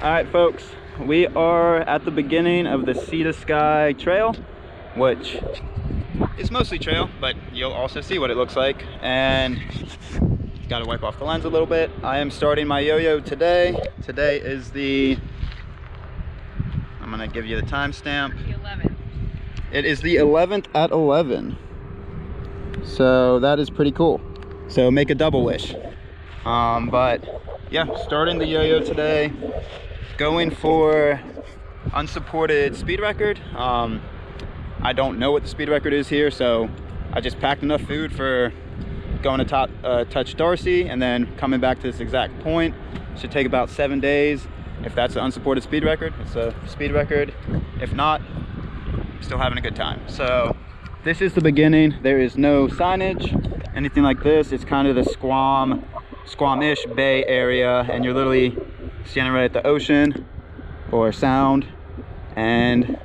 All right, folks, we are at the beginning of the Sea to Sky Trail, which is mostly trail, but you'll also see what it looks like. And got to wipe off the lens a little bit. I am starting my yo-yo today. Today is the, I'm gonna give you the timestamp. The 11th. It is the 11th at 11. So that is pretty cool. So make a double wish. But yeah, starting the yo-yo today. Going for unsupported speed record. I don't know what the speed record is here, so I just packed enough food for going to touch Darcy and then coming back to this exact point. Should take about 7 days. If that's an unsupported speed record, it's a speed record. If not, I'm still having a good time. So this is the beginning. There is no signage, anything like this. It's kind of the Squamish Bay area, and you're literally standing right at the ocean or sound. And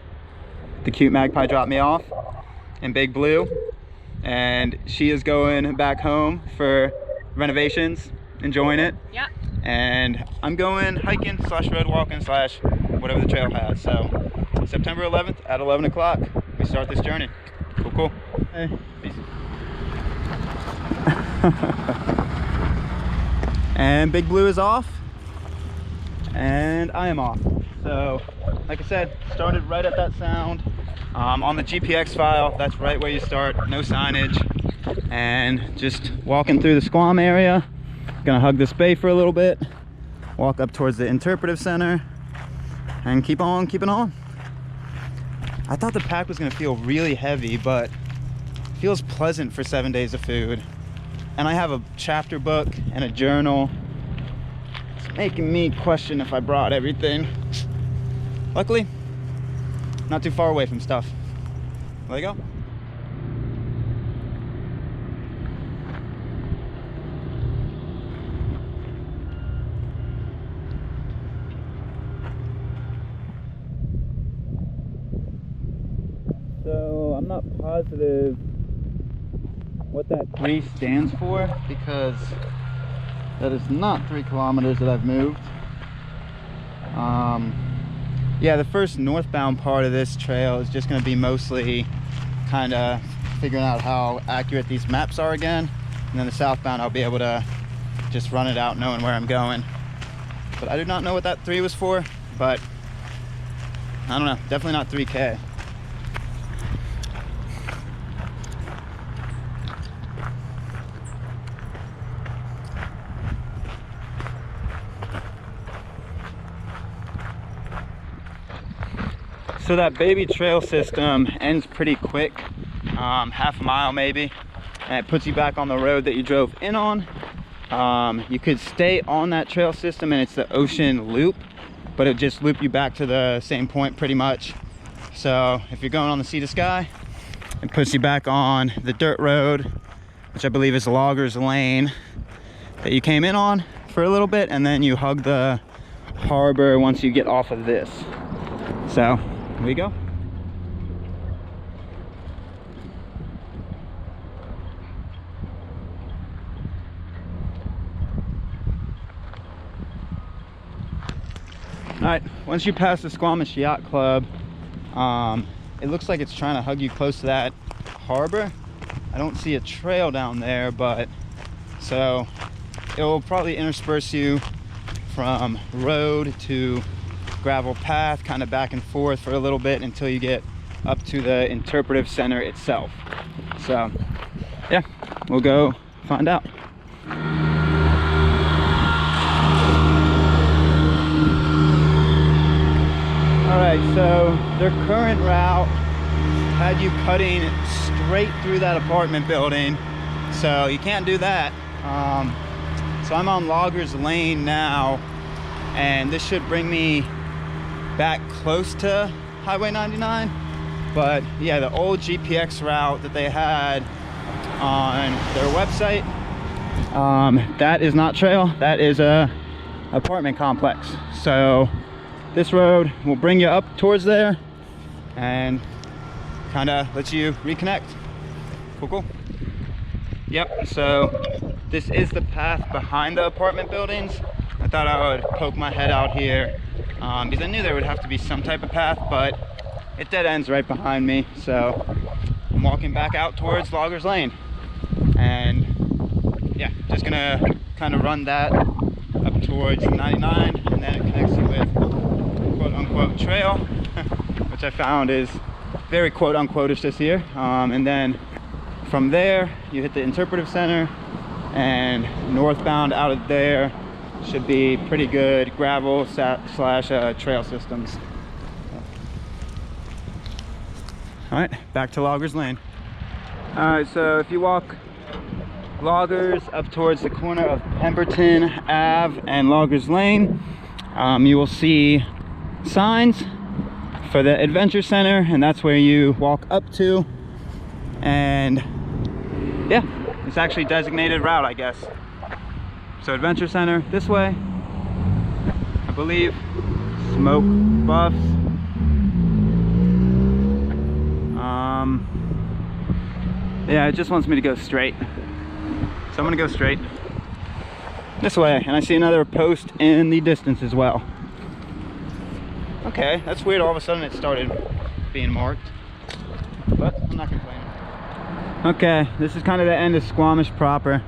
the cute magpie dropped me off in Big Blue, and she is going back home for renovations, enjoying it. Yeah. And I'm going hiking slash road walking slash whatever the trail has. So September 11th at 11 o'clock, we start this journey. Cool. Hey. Peace. And Big Blue is off, and I am off. So like I said, started right at that sound. On the GPX file, that's right where you start, no signage. And just walking through the Squam area. Gonna hug this bay for a little bit, walk up towards the interpretive center, and keep on keeping on. I thought the pack was gonna feel really heavy, but it feels pleasant for 7 days of food. And I have a chapter book and a journal. It's making me question if I brought everything. Luckily, not too far away from stuff. There you go. So I'm not positive what that 3 stands for, because that is not 3 kilometers that I've moved. Yeah, the first northbound part of this trail is just going to be mostly kind of figuring out how accurate these maps are again, and then the southbound I'll be able to just run it out knowing where I'm going. But I do not know what that 3 was for, but I don't know, definitely not 3K. So that baby trail system ends pretty quick, half a mile maybe, and it puts you back on the road that you drove in on. You could stay on that trail system and it's the ocean loop, but it just loop you back to the same point pretty much. So if you're going on the Sea to Sky, it puts you back on the dirt road, which I believe is Loggers Lane, that you came in on for a little bit, and then you hug the harbor once you get off of this. So here we go. All right, once you pass the Squamish Yacht Club, it looks like it's trying to hug you close to that harbor. I don't see a trail down there, but so it will probably intersperse you from road to gravel path, kind of back and forth for a little bit until you get up to the interpretive center itself. So yeah, we'll go find out. All right, so their current route had you cutting straight through that apartment building, so you can't do that. So I'm on Loggers Lane now, and this should bring me back close to Highway 99. But yeah, the old GPX route that they had on their website, that is not trail, that is a apartment complex. So this road will bring you up towards there and kind of let you reconnect. Cool. Yep, so this is the path behind the apartment buildings. I thought I would poke my head out here because I knew there would have to be some type of path, but it dead ends right behind me. So I'm walking back out towards Loggers Lane, and yeah, just gonna kind of run that up towards 99, and then it connects you with quote-unquote trail, which I found is very quote-unquote-ish this year. And then from there you hit the interpretive center, and northbound out of there should be pretty good gravel slash trail systems. All right, back to Loggers Lane. All right, so if you walk Loggers up towards the corner of Pemberton Ave and Loggers Lane, you will see signs for the Adventure Center, and that's where you walk up to. And yeah, it's actually designated route, I guess. So Adventure Center this way, I believe. Smoke buffs. Yeah, it just wants me to go straight. So I'm gonna go straight this way, and I see another post in the distance as well. Okay, that's weird. All of a sudden it started being marked, but I'm not complaining. Okay, this is kind of the end of Squamish proper.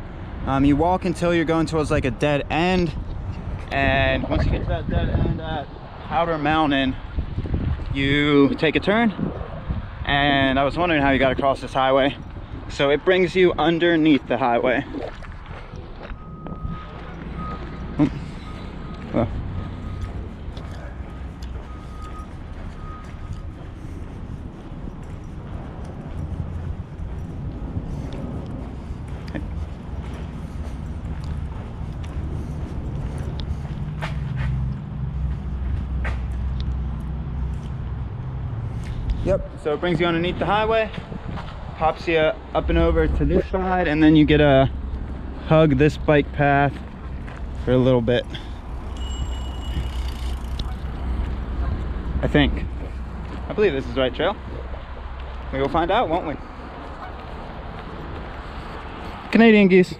You walk until you're going towards like a dead end, and once you get to that dead end at Powder Mountain, you take a turn. And I was wondering how you got across this highway. So it brings you underneath the highway. Oh. Yep, so it brings you underneath the highway, pops you up and over to this side, and then you get to hug this bike path for a little bit. I think. I believe this is the right trail. We will find out, won't we? Canadian geese.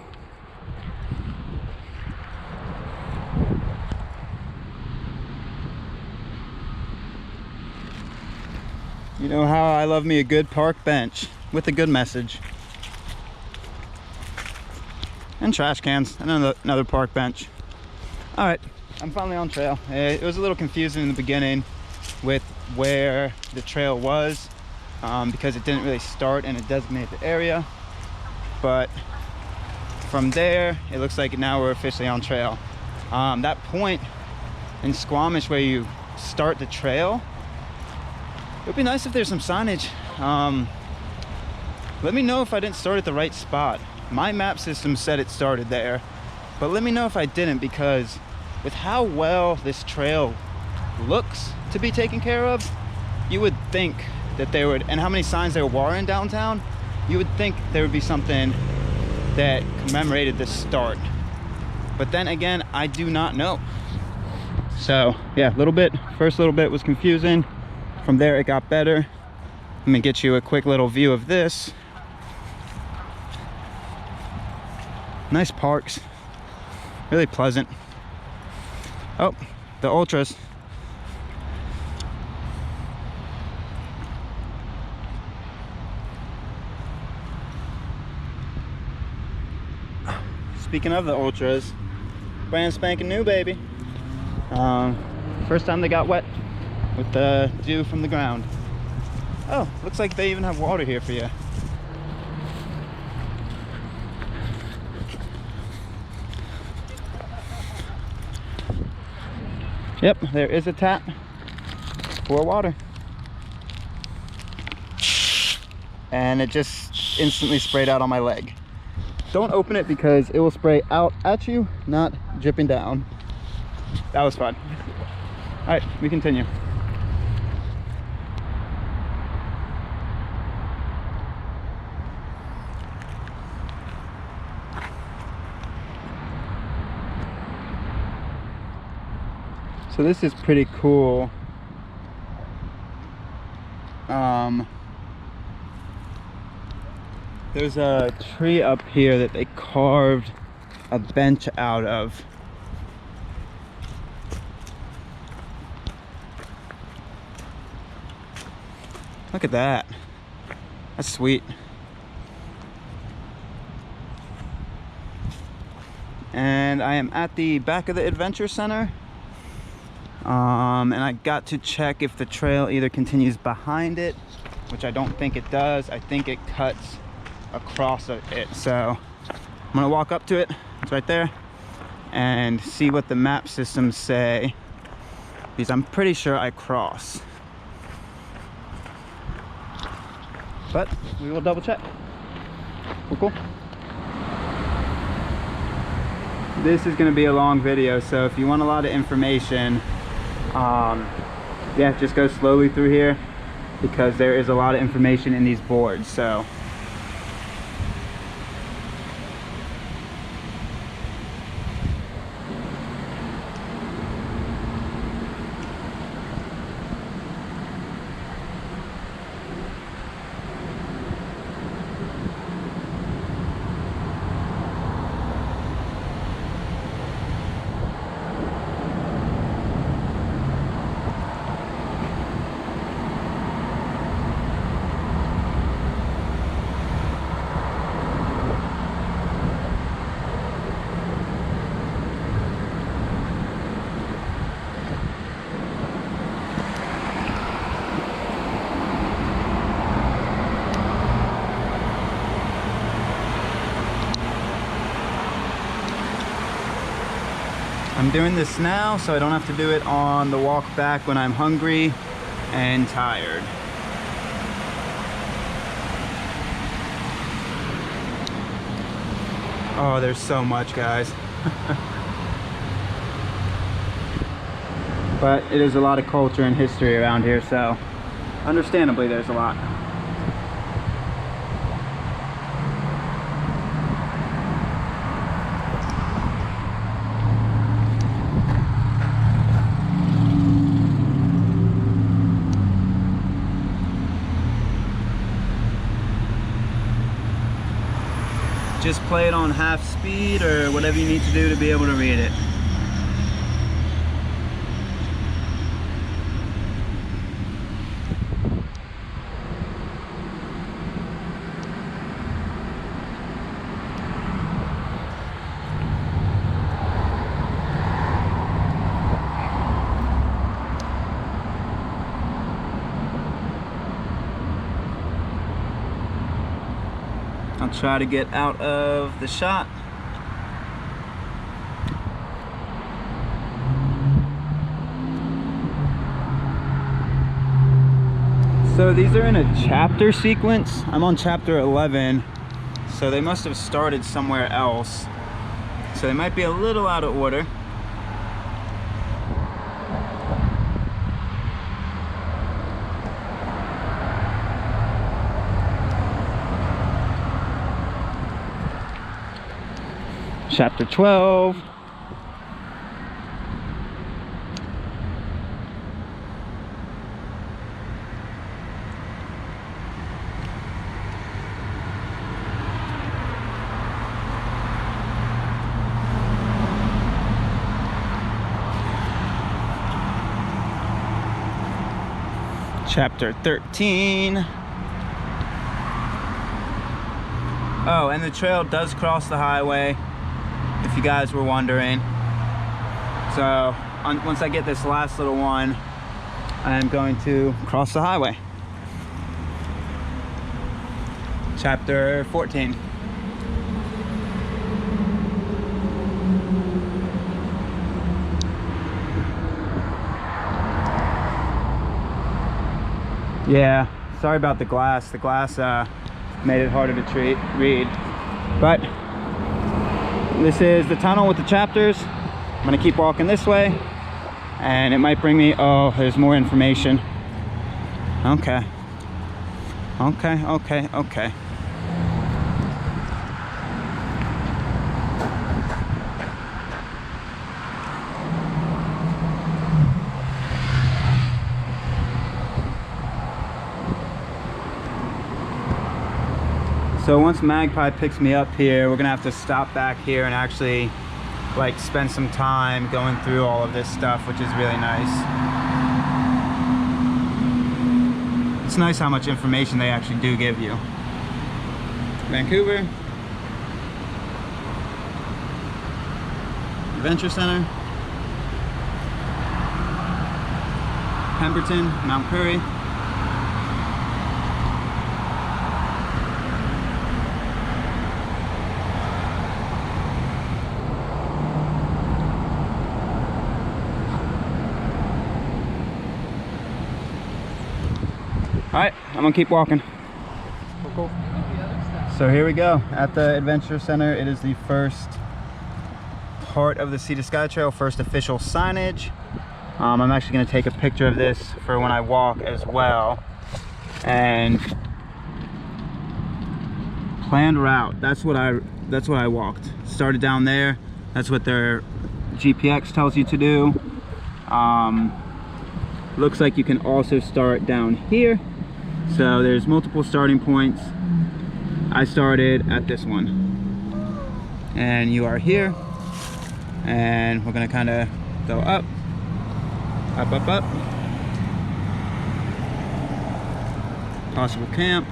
You know how I love me a good park bench with a good message. And trash cans, and another park bench. All right, I'm finally on trail. It was a little confusing in the beginning with where the trail was, because it didn't really start in a designated area. But from there, it looks like now we're officially on trail. That point in Squamish where you start the trail, it would be nice if there's some signage. Let me know if I didn't start at the right spot. My map system said it started there, but let me know if I didn't, because with how well this trail looks to be taken care of, you would think that there would, and how many signs there were in downtown, you would think there would be something that commemorated the start. But then again, I do not know. So yeah, first little bit was confusing. From there it got better. Let me get you a quick little view of this. Nice parks, really pleasant. Oh, the ultras. Speaking of the ultras, brand spanking new, baby. First time they got wet with the dew from the ground. Oh, looks like they even have water here for you. Yep, there is a tap for water. And it just instantly sprayed out on my leg. Don't open it because it will spray out at you, not dripping down. That was fun. All right, we continue. So this is pretty cool. There's a tree up here that they carved a bench out of. Look at that. That's sweet. And I am at the back of the Adventure Center. And I got to check if the trail either continues behind it, which I don't think it does. I think it cuts across it. So I'm gonna walk up to it, it's right there, and see what the map systems say, because I'm pretty sure I cross. But we will double check. Cool. This is going to be a long video, so if you want a lot of information, yeah, just go slowly through here, because there is a lot of information in these boards. So I'm doing this now so I don't have to do it on the walk back when I'm hungry and tired. Oh, there's so much, guys. But it is a lot of culture and history around here, so understandably there's a lot. Just play it on half speed or whatever you need to do to be able to read it. I'll try to get out of the shot. So these are in a chapter sequence. I'm on chapter 11, so they must have started somewhere else. So they might be a little out of order. Chapter 12. Chapter 13. Oh, and the trail does cross the highway, if you guys were wondering. So once I get this last little one, I am going to cross the highway. Chapter 14. Yeah, sorry about the glass. The glass made it harder to read. But this is the tunnel with the chapters. I'm gonna keep walking this way, and it might bring me, oh, there's more information. Okay. Okay. So once Magpie picks me up here, we're gonna have to stop back here and actually like spend some time going through all of this stuff, which is really nice. It's nice how much information they actually do give you. Vancouver Adventure Center, Pemberton, Mount Curry, all right, I'm gonna keep walking. Cool. So here we go at the Adventure Center. It is the first part of the Sea to Sky Trail, first official signage. I'm actually going to take a picture of this for when I walk as well. And planned route. That's what I walked. Started down there. That's what their GPX tells you to do. Looks like you can also start down here. So there's multiple starting points. I started at this one, and you are here, and we're gonna kind of go up, up, up, up. Possible camp,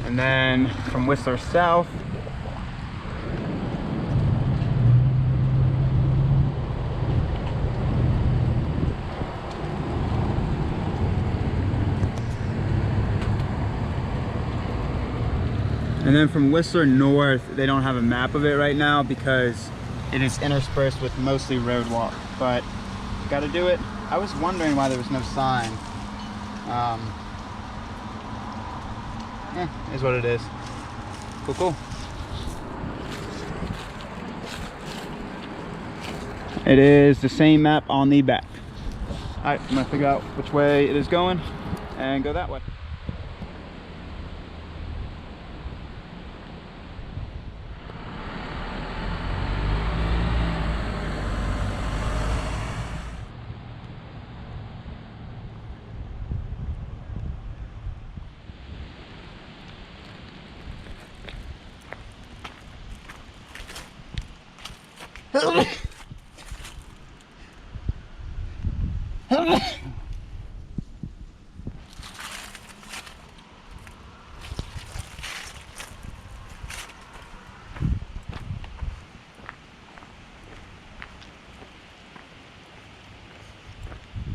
and then from Whistler south, and then from Whistler north, they don't have a map of it right now because it is interspersed with mostly road walk, but gotta do it. I was wondering why there was no sign. Is what it is. Cool, cool. It is the same map on the back. All right, I'm gonna figure out which way it is going and go that way.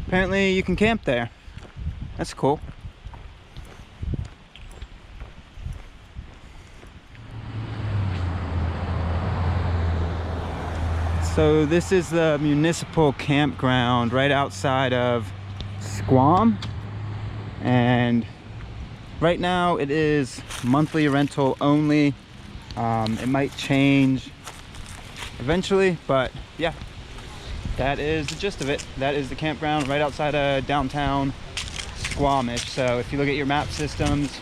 Apparently you can camp there. That's cool. So this is the municipal campground right outside of Squam, and right now it is monthly rental only. It might change eventually, but yeah, that is the gist of it. That is the campground right outside of downtown Squamish. So if you look at your map systems,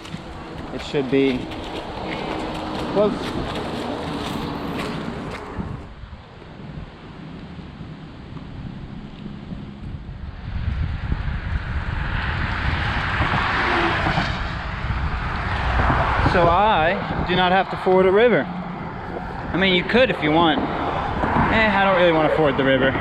it should be close. So I do not have to ford a river. I mean, you could if you want. I don't really want to ford the river.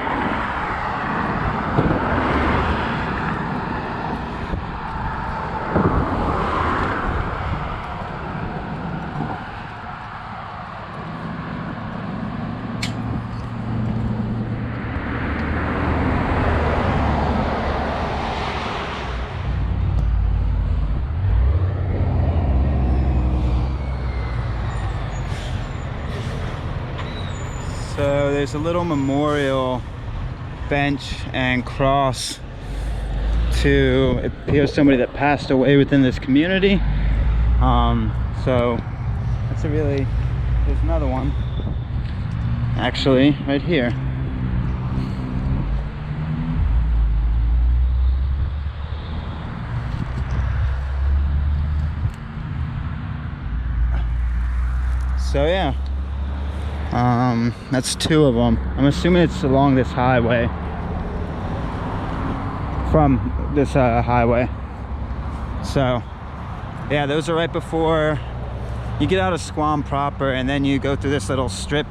So there's a little memorial bench and cross to, it appears, somebody that passed away within this community. So that's a really, there's another one actually right here. So yeah. That's two of them. I'm assuming it's along this highway. From this highway. So yeah, those are right before you get out of Squam proper, and then you go through this little strip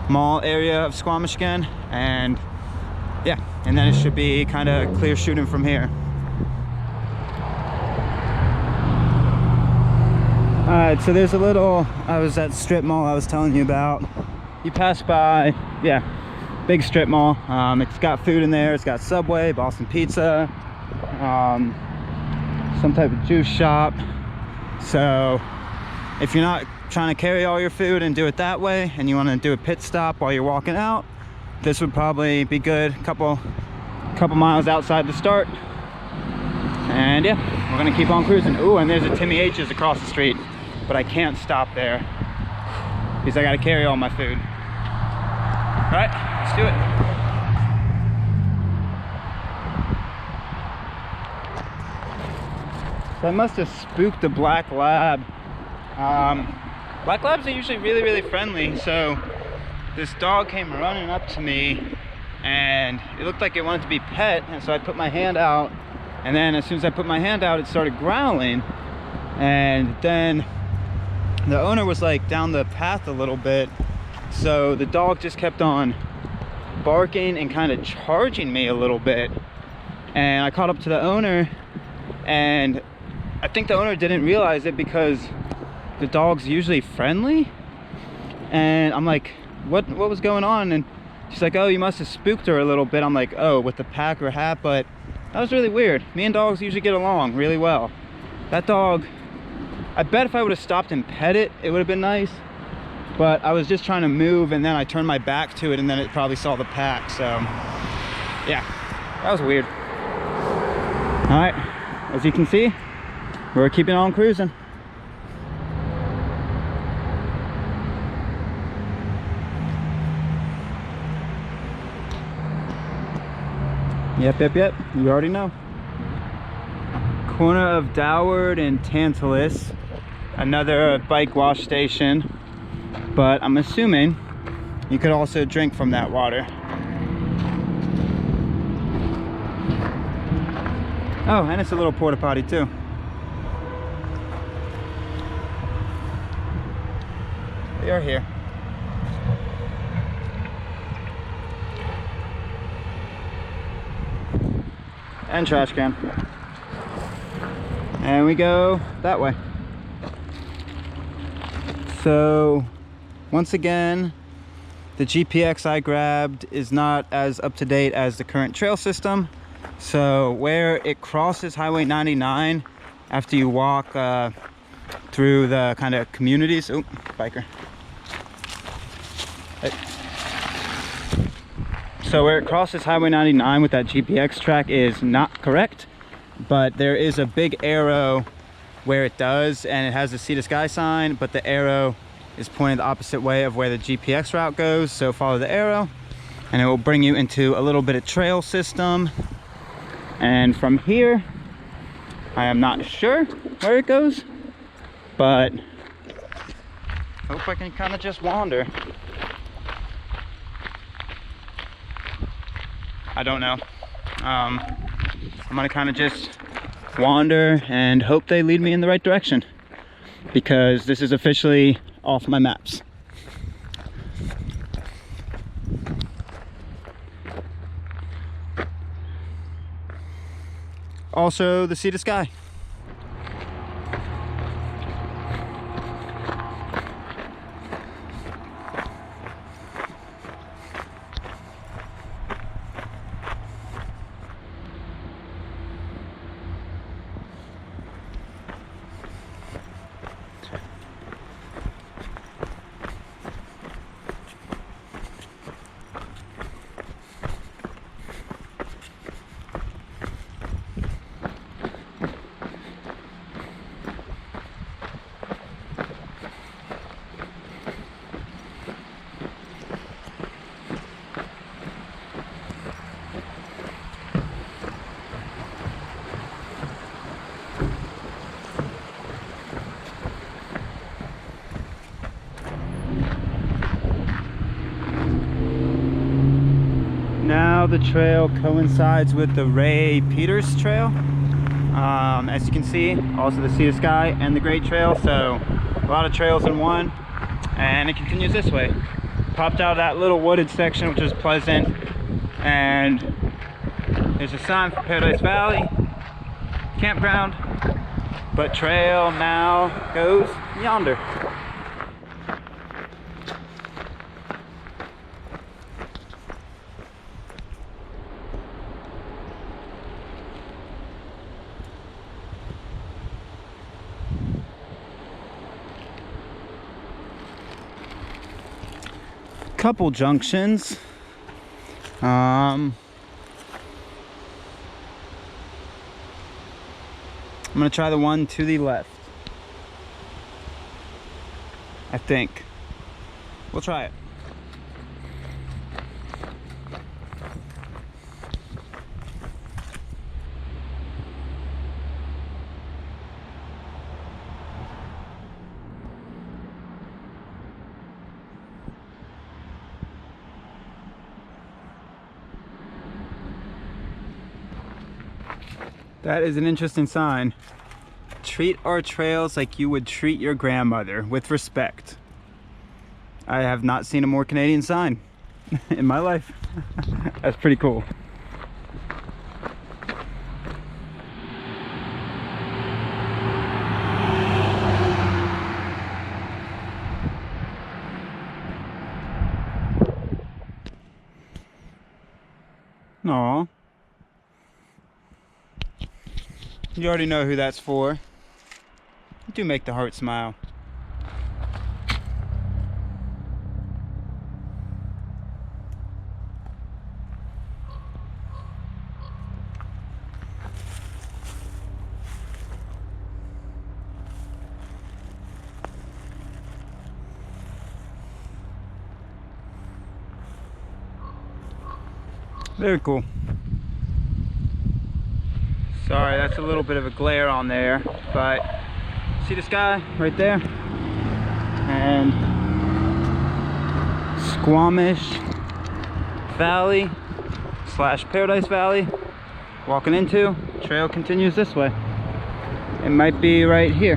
mall area of Squamish again, and yeah, and then it should be kind of clear shooting from here. All right, so there's a little, I was at strip mall I was telling you about. You pass by, yeah, big strip mall. It's got food in there. It's got Subway, Boston Pizza, some type of juice shop. So if you're not trying to carry all your food and do it that way, and you want to do a pit stop while you're walking out, this would probably be good. Couple miles outside the start. And yeah, we're gonna keep on cruising. Ooh, and there's a Timmy H's across the street, but I can't stop there because I gotta carry all my food. All right, let's do it. So I must have spooked the black lab. Black labs are usually really friendly, so this dog came running up to me and it looked like it wanted to be pet, and so I put my hand out, and then as soon as I put my hand out, it started growling. And then the owner was like down the path a little bit, so the dog just kept on barking and kind of charging me a little bit. And I caught up to the owner, and I think the owner didn't realize it because the dog's usually friendly. And I'm like, what was going on? And she's like, oh, you must have spooked her a little bit. I'm like, oh, with the pack or hat. But that was really weird. Me and dogs usually get along really well. That dog, I bet if I would have stopped and pet it, it would have been nice. But I was just trying to move, and then I turned my back to it, and then it probably saw the pack. So yeah, that was weird. All right, as you can see, we're keeping on cruising. Yep, you already know. Corner of Doward and Tantalus, another bike wash station, but I'm assuming you could also drink from that water. Oh, and it's a little porta potty too. They are here. And trash can. And we go that way. So once again, the GPX I grabbed is not as up to date as the current trail system. So where it crosses Highway 99 after you walk through the kind of communities. Oh, biker. Hey. So where it crosses Highway 99 with that GPX track is not correct, but there is a big arrow where it does, and it has a Sea to Sky sign, but the arrow is pointed the opposite way of where the GPX route goes. So follow the arrow and it will bring you into a little bit of trail system. And from here, I am not sure where it goes, but I hope I can kind of just wander. I don't know. I'm gonna kind of just wander and hope they lead me in the right direction, because this is officially off my maps. Also, the Sea to Sky. Now the trail coincides with the Ray Peters Trail. As you can see, also the Sea to Sky and the Great Trail, so a lot of trails in one, and it continues this way. Popped out of that little wooded section, which is pleasant, And there's a sign for Paradise Valley campground, but trail now goes yonder. Couple junctions. I'm gonna try the one to the left. I think. We'll try it. That is an interesting sign. Treat our trails like you would treat your grandmother, with respect. I have not seen a more Canadian sign in my life. That's pretty cool. Aw. You already know who that's for. You do make the heart smile. Very cool. Sorry, that's a little bit of a glare on there, but see the sky right there? And Squamish Valley / Paradise Valley, walking into. Trail continues this way. It might be right here.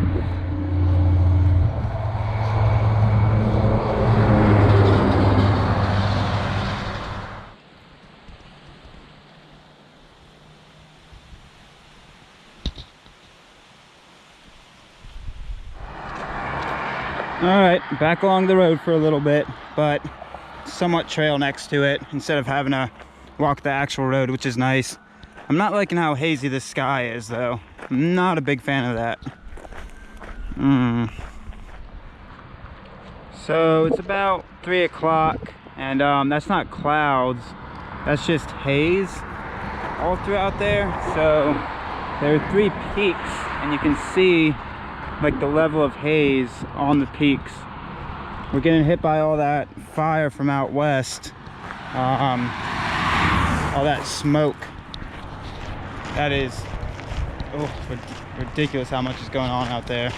Alright, back along the road for a little bit, but somewhat trail next to it instead of having to walk the actual road, which is nice. I'm not liking how hazy the sky is though. I'm not a big fan of that. So it's about 3 o'clock and that's not clouds, that's just haze all throughout there. So there are 3 peaks and you can see like the level of haze on the peaks. We're getting hit by all that fire from out west, all that smoke. That is ridiculous how much is going on out there.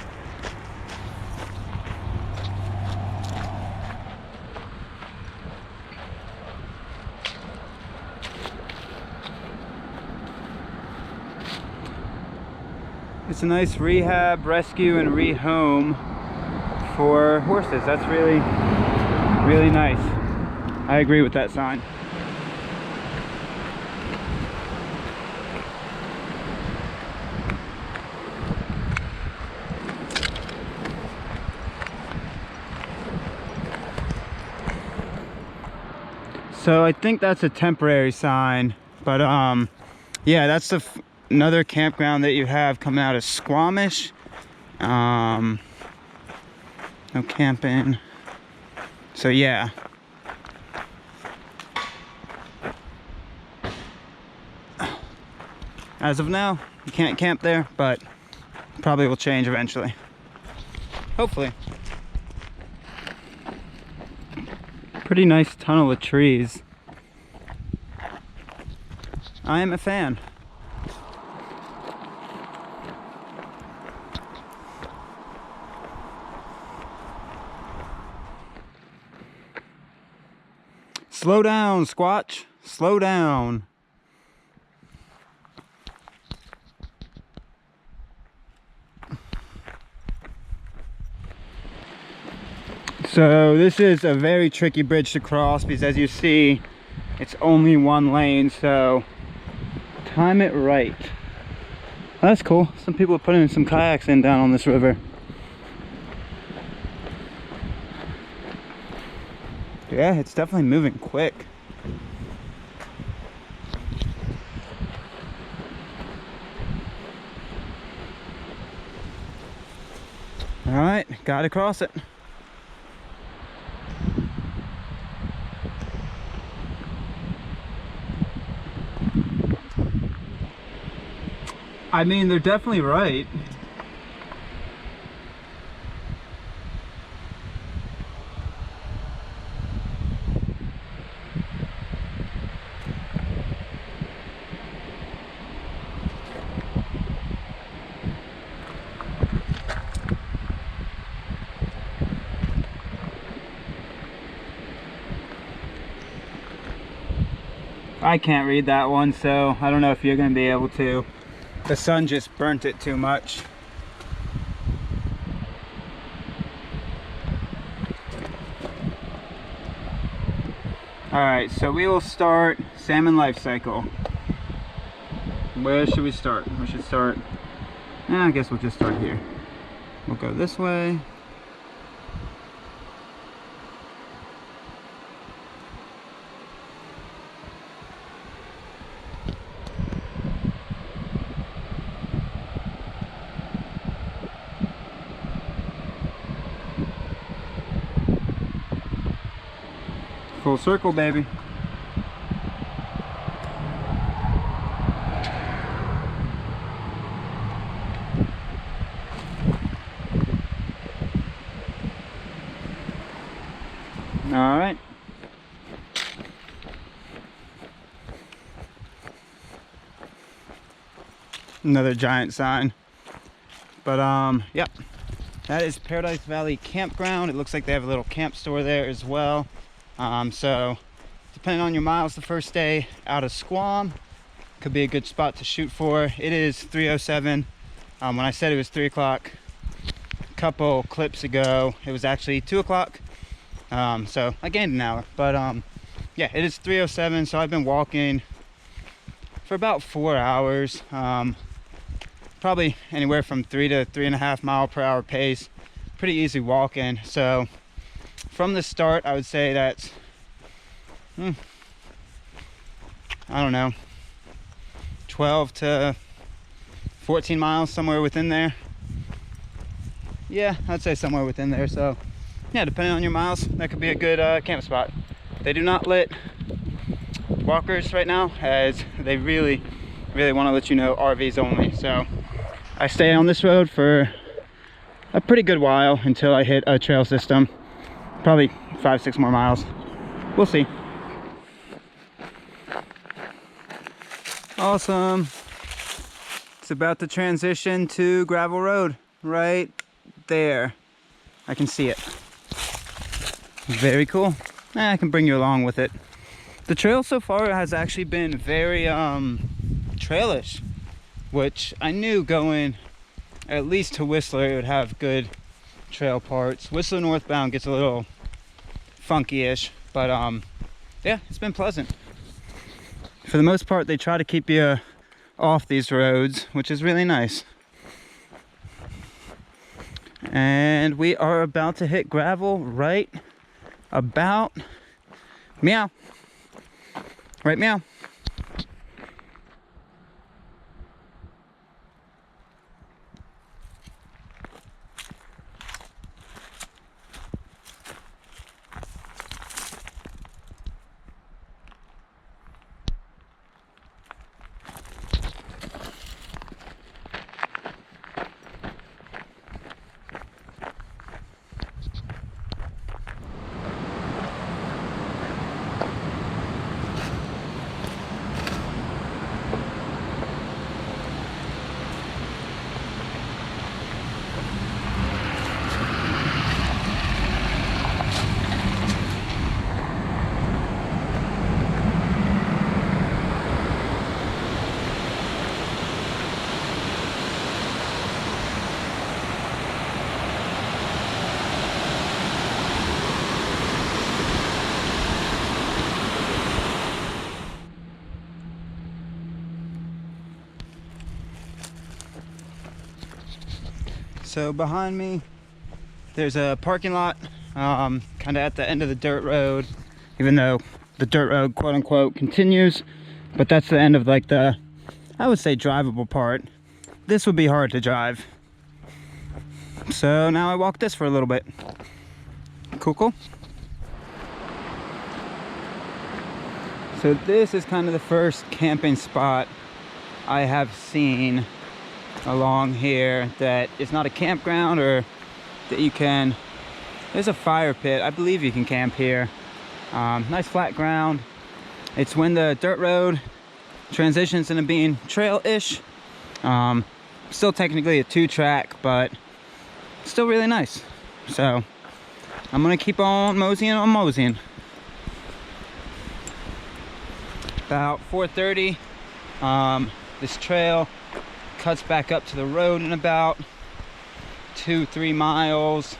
It's a nice rehab, rescue, and rehome for horses. That's really, really nice. I agree with that sign. So I think that's a temporary sign, but yeah, that's another campground that you have coming out of Squamish. No camping. So yeah. As of now, you can't camp there, but probably will change eventually. Hopefully. Pretty nice tunnel of trees. I am a fan. Slow down, Squatch. Slow down. So this is a very tricky bridge to cross because as you see, it's only one lane, so time it right. That's cool. Some people are putting some kayaks in down on this river. Yeah, it's definitely moving quick. All right, gotta cross it. I mean, they're definitely right. I can't read that one, so I don't know if you're gonna be able to. The sun just burnt it too much. Alright, so we will start salmon life cycle. Where should we start? We should start, I guess we'll just start here. We'll go this way. Full circle, baby. All right. Another giant sign. But yeah, that is Paradise Valley Campground. It looks like they have a little camp store there as well. So depending on your miles the first day out of Squam, could be a good spot to shoot for. It is 3:07. When I said it was 3 o'clock a couple clips ago, it was actually 2 o'clock. So I gained an hour, but yeah, it is 3:07. So I've been walking for about 4 hours, probably anywhere from 3 to 3.5 mile per hour pace. Pretty easy walking. So from the start, I would say that's, I don't know, 12 to 14 miles, somewhere within there. Yeah, I'd say somewhere within there. So yeah, depending on your miles, that could be a good camp spot. They do not let walkers right now, as they really want to let you know RVs only. So I stay on this road for a pretty good while until I hit a trail system. Probably 5-6 more miles. We'll see. Awesome. It's about to transition to gravel road right there. I can see it. Very cool. I can bring you along with it. The trail so far has actually been very trailish, which I knew going at least to Whistler it would have good trail parts. Whistler northbound gets a little funky-ish, but yeah, it's been pleasant. For the most part, they try to keep you off these roads, which is really nice. And we are about to hit gravel right about meow. Right meow. So behind me, there's a parking lot, kind of at the end of the dirt road, even though the dirt road, quote unquote, continues, but that's the end of like the, I would say, drivable part. This would be hard to drive. So now I walk this for a little bit. Cool. So this is kind of the first camping spot I have seen along here that is not a campground, or that you can, there's a fire pit. I believe you can camp here. Nice flat ground. It's when the dirt road transitions into being trail-ish. Still technically a 2-track, but still really nice. So I'm gonna keep on moseying. About 4:30, this trail cuts back up to the road in about 2-3 miles,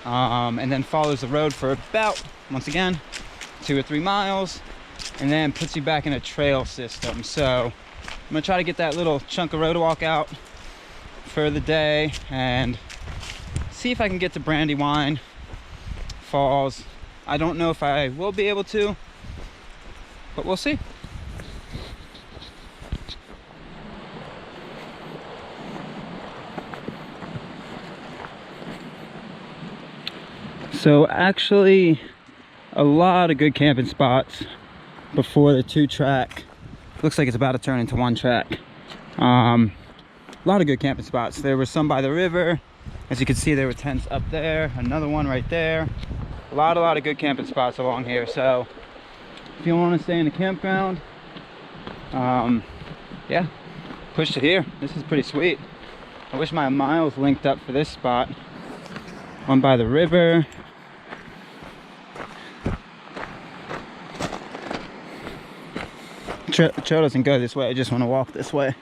and then follows the road for about, once again, 2 or 3 miles, and then puts you back in a trail system. So I'm gonna try to get that little chunk of road to walk out for the day and see if I can get to Brandywine Falls. I don't know if I will be able to, but we'll see. So actually, a lot of good camping spots before the 2-track. Looks like it's about to turn into 1-track. A lot of good camping spots. There were some by the river. As you can see, there were tents up there. Another one right there. A lot of good camping spots along here. So if you want to stay in the campground, yeah, push to here. This is pretty sweet. I wish my miles linked up for this spot. One by the river. Trail doesn't go this way. I just want to walk this way.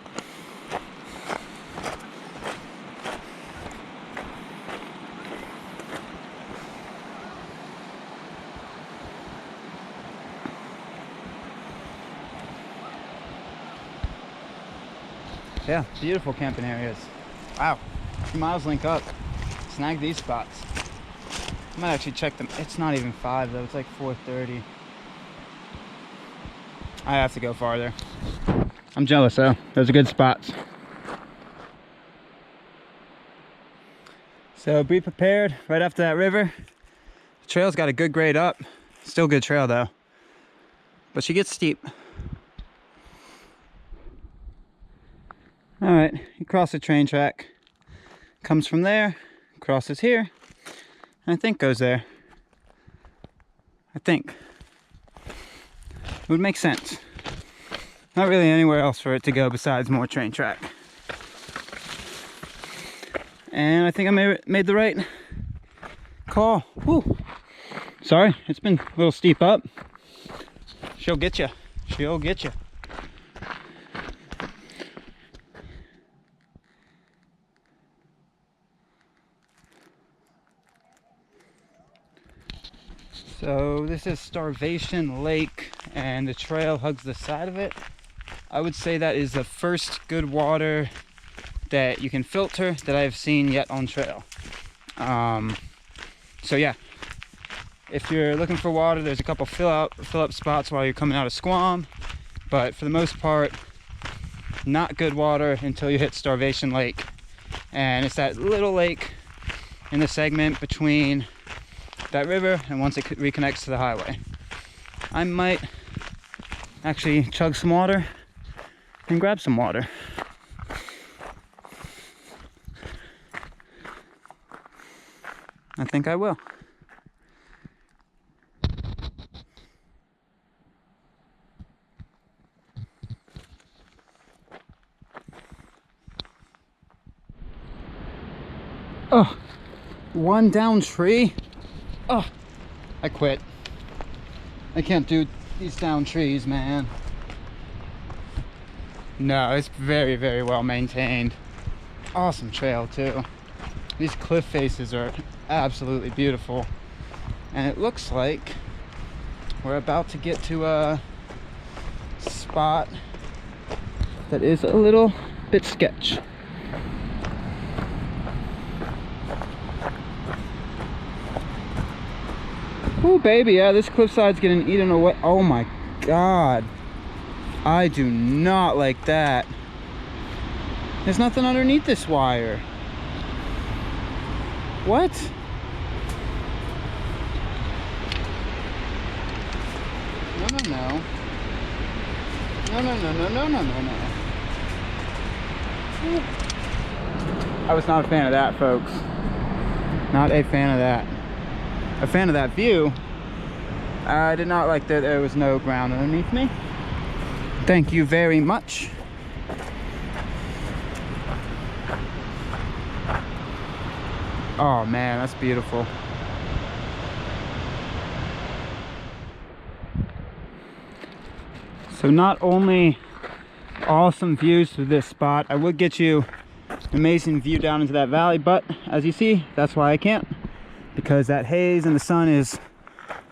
Yeah, beautiful camping areas. Wow, 2 miles link up. Snag these spots. I might actually check them. It's not even 5 though. It's like 4:30. I have to go farther. I'm jealous though. Those are good spots. So be prepared right after that river. The trail's got a good grade up. Still good trail though, but she gets steep. All right, you cross the train track. Comes from there, crosses here, and I think goes there. I think. It would make sense. Not really anywhere else for it to go besides more train track. And I think I made the right call. Whew. Sorry, it's been a little steep up. She'll get you. She'll get you. So this is Starvation Lake, and the trail hugs the side of it. I would say that is the first good water that you can filter that I've seen yet on trail. So yeah, if you're looking for water, there's a couple fill up spots while you're coming out of Squam, but for the most part, not good water until you hit Starvation Lake. And it's that little lake in the segment between that river and once it reconnects to the highway. I might actually chug some water and grab some water. I think I will. Oh, one down tree. Oh, I quit. I can't do these down trees, man. No, it's very, very well maintained. Awesome trail too. These cliff faces are absolutely beautiful. And it looks like we're about to get to a spot that is a little bit sketch. Oh baby, yeah, this cliffside's getting eaten away. Oh my God. I do not like that. There's nothing underneath this wire. What? No. I was not a fan of that, folks. Not a fan of that. A fan of that view. I did not like that there was no ground underneath me. Thank you very much. Oh man, that's beautiful. So not only awesome views through this spot, I would get you an amazing view down into that valley, but as you see, that's why I can't, because that haze and the sun is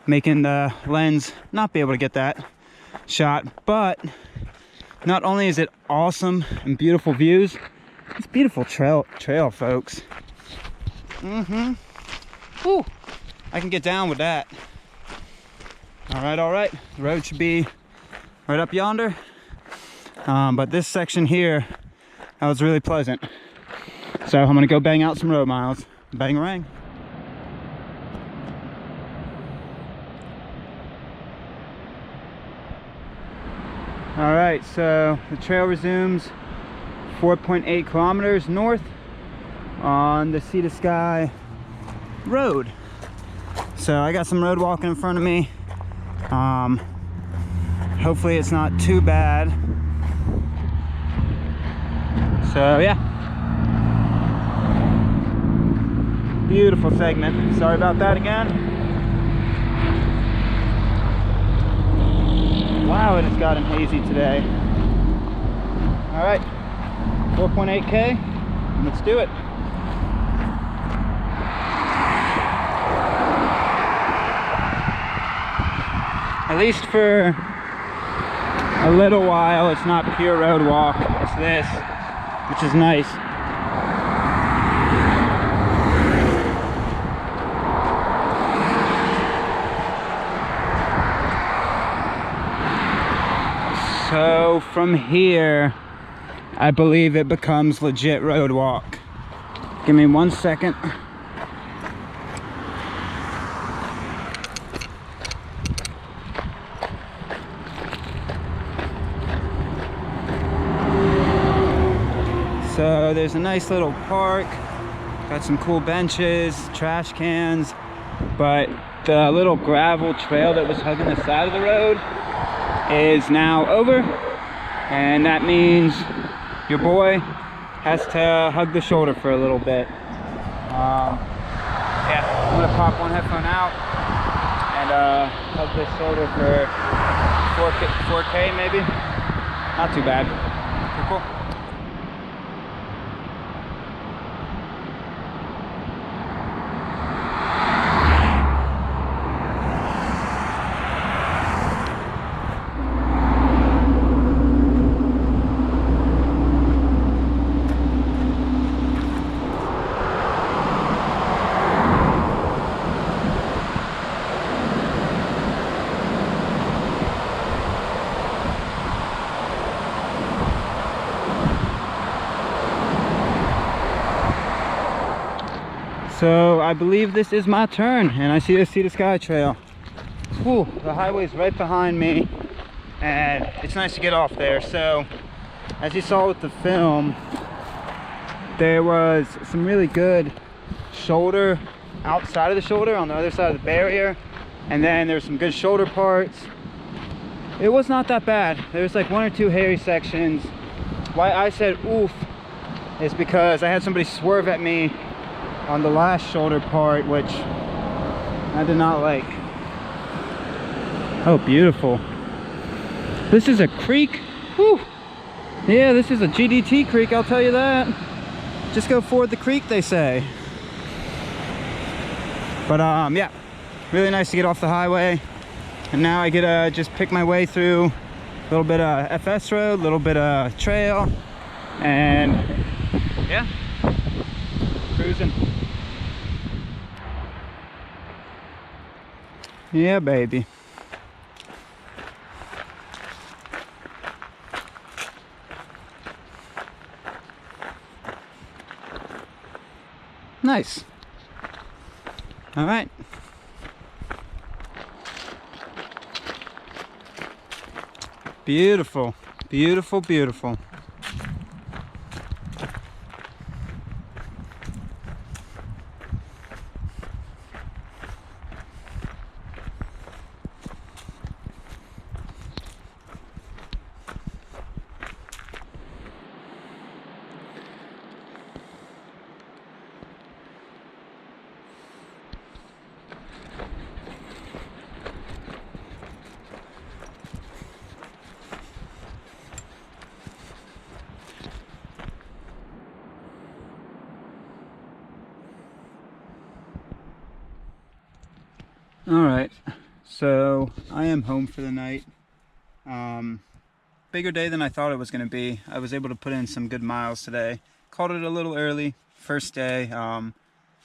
making the lens not be able to get that shot. But not only is it awesome and beautiful views, it's beautiful trail folks. Woo, I can get down with that. All right, the road should be right up yonder, but this section here, that was really pleasant. So I'm gonna go bang out some road miles. Bang-a-rang. All right, so the trail resumes 4.8 kilometers north on the Sea to Sky road. So I got some road walking in front of me. Hopefully it's not too bad. So yeah, beautiful segment. Sorry about that again. Wow, it has gotten hazy today. All right, 4.8K, let's do it. At least for a little while, it's not pure road walk, it's this, which is nice. So from here, I believe it becomes legit road walk. Give me 1 second. So there's a nice little park, got some cool benches, trash cans, but the little gravel trail that was hugging the side of the road is now over, and that means your boy has to hug the shoulder for a little bit. Yeah, I'm gonna pop one headphone out and hug the shoulder for 4K maybe. Not too bad. Cool. So I believe this is my turn, and I see the Sea to Sky trail. Whew, the highway's right behind me, and it's nice to get off there. So as you saw with the film, there was some really good shoulder outside of the shoulder on the other side of the barrier, and then there's some good shoulder parts. It was not that bad. There's like 1 or 2 hairy sections. Why I said oof is because I had somebody swerve at me on the last shoulder part, which I did not like. Oh, beautiful. This is a creek. Whew. Yeah, this is a GDT creek, I'll tell you that. Just go ford the creek, they say. But yeah, really nice to get off the highway, and now I get to just pick my way through a little bit of FS road, a little bit of trail, and yeah, cruising. Yeah, baby. Nice. All right. Beautiful, beautiful, beautiful. All right, so I am home for the night. Bigger day than I thought it was going to be. I was able to put in some good miles today. Called it a little early, first day. I'm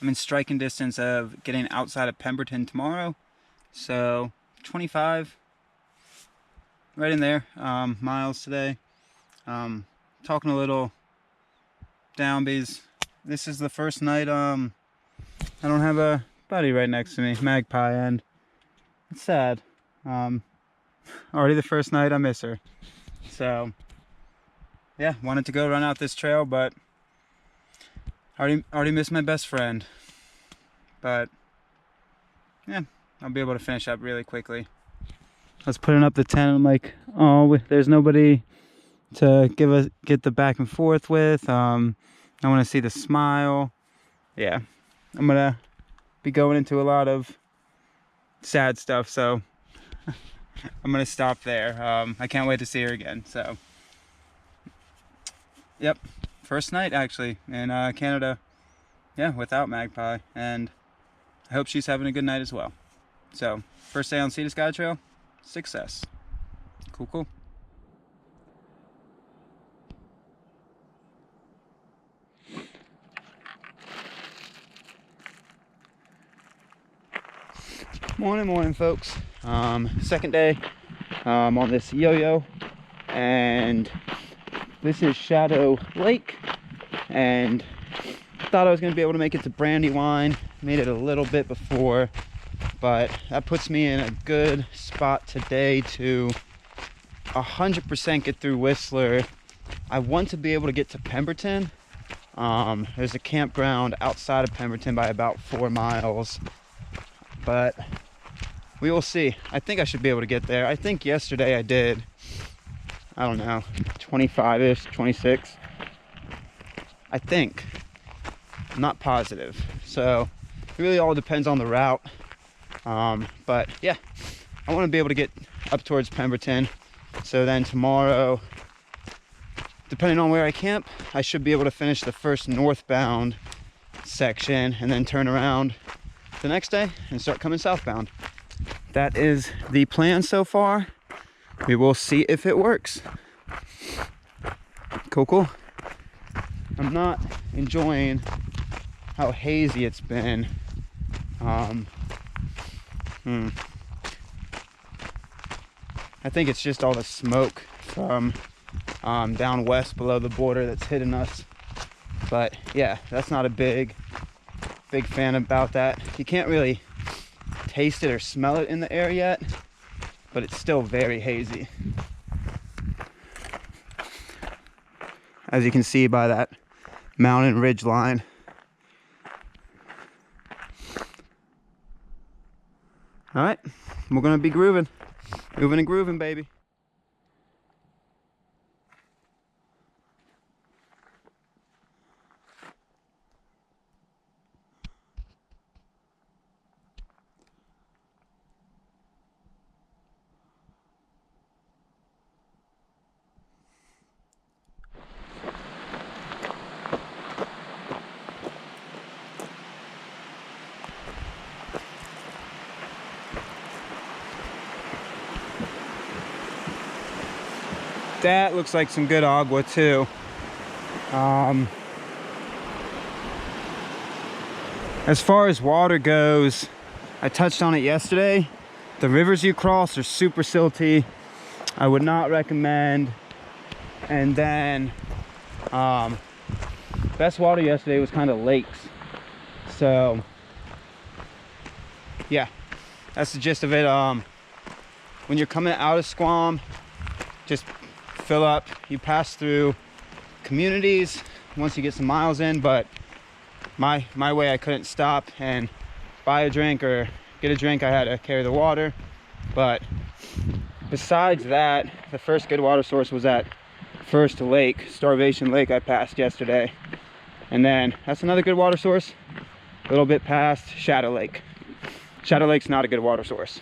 in striking distance of getting outside of Pemberton tomorrow. So 25, right in there, miles today. Talking a little downbees. This is the first night I don't have a buddy right next to me, Magpie, and it's sad. Already the first night, I miss her. So yeah, wanted to go run out this trail, but already missed my best friend. But yeah, I'll be able to finish up really quickly. I was putting up the tent, I'm like, oh, there's nobody to get the back and forth with. I want to see the smile. Yeah, I'm gonna be going into a lot of sad stuff, so I'm gonna stop there. I can't wait to see her again. So yep, first night actually in Canada, yeah, without Magpie, and I hope she's having a good night as well. So first day on Sea to Sky Trail, success. Cool. Morning folks. Second day on this yo-yo, and this is Shadow Lake, and thought I was going to be able to make it to Brandywine. Made it a little bit before, but that puts me in a good spot today to 100% get through Whistler. I want to be able to get to Pemberton. There's a campground outside of Pemberton by about 4 miles, but we will see. I think I should be able to get there. I think yesterday I did, I don't know, 25-ish, 26. I think. I'm not positive. So it really all depends on the route. But yeah, I want to be able to get up towards Pemberton. So then tomorrow, depending on where I camp, I should be able to finish the first northbound section and then turn around the next day and start coming southbound. That is the plan so far. We will see if it works. Cool. I'm not enjoying how hazy it's been. I think it's just all the smoke from down west below the border that's hitting us. But yeah, that's not a big fan about that. You can't really taste it or smell it in the air yet, but it's still very hazy, as you can see by that mountain ridge line. All right, we're gonna be moving and grooving, baby. That looks like some good agua too. As far as water goes, I touched on it yesterday. The rivers you cross are super silty. I would not recommend. And then best water yesterday was kind of lakes. So yeah, that's the gist of it. When you're coming out of Squam, just fill up. You pass through communities once you get some miles in, but my way, I couldn't stop and buy a drink or get a drink. I had to carry the water. But besides that, the first good water source was at first lake, Starvation Lake, I passed yesterday. And then that's another good water source, a little bit past Shadow Lake. Shadow Lake's not a good water source.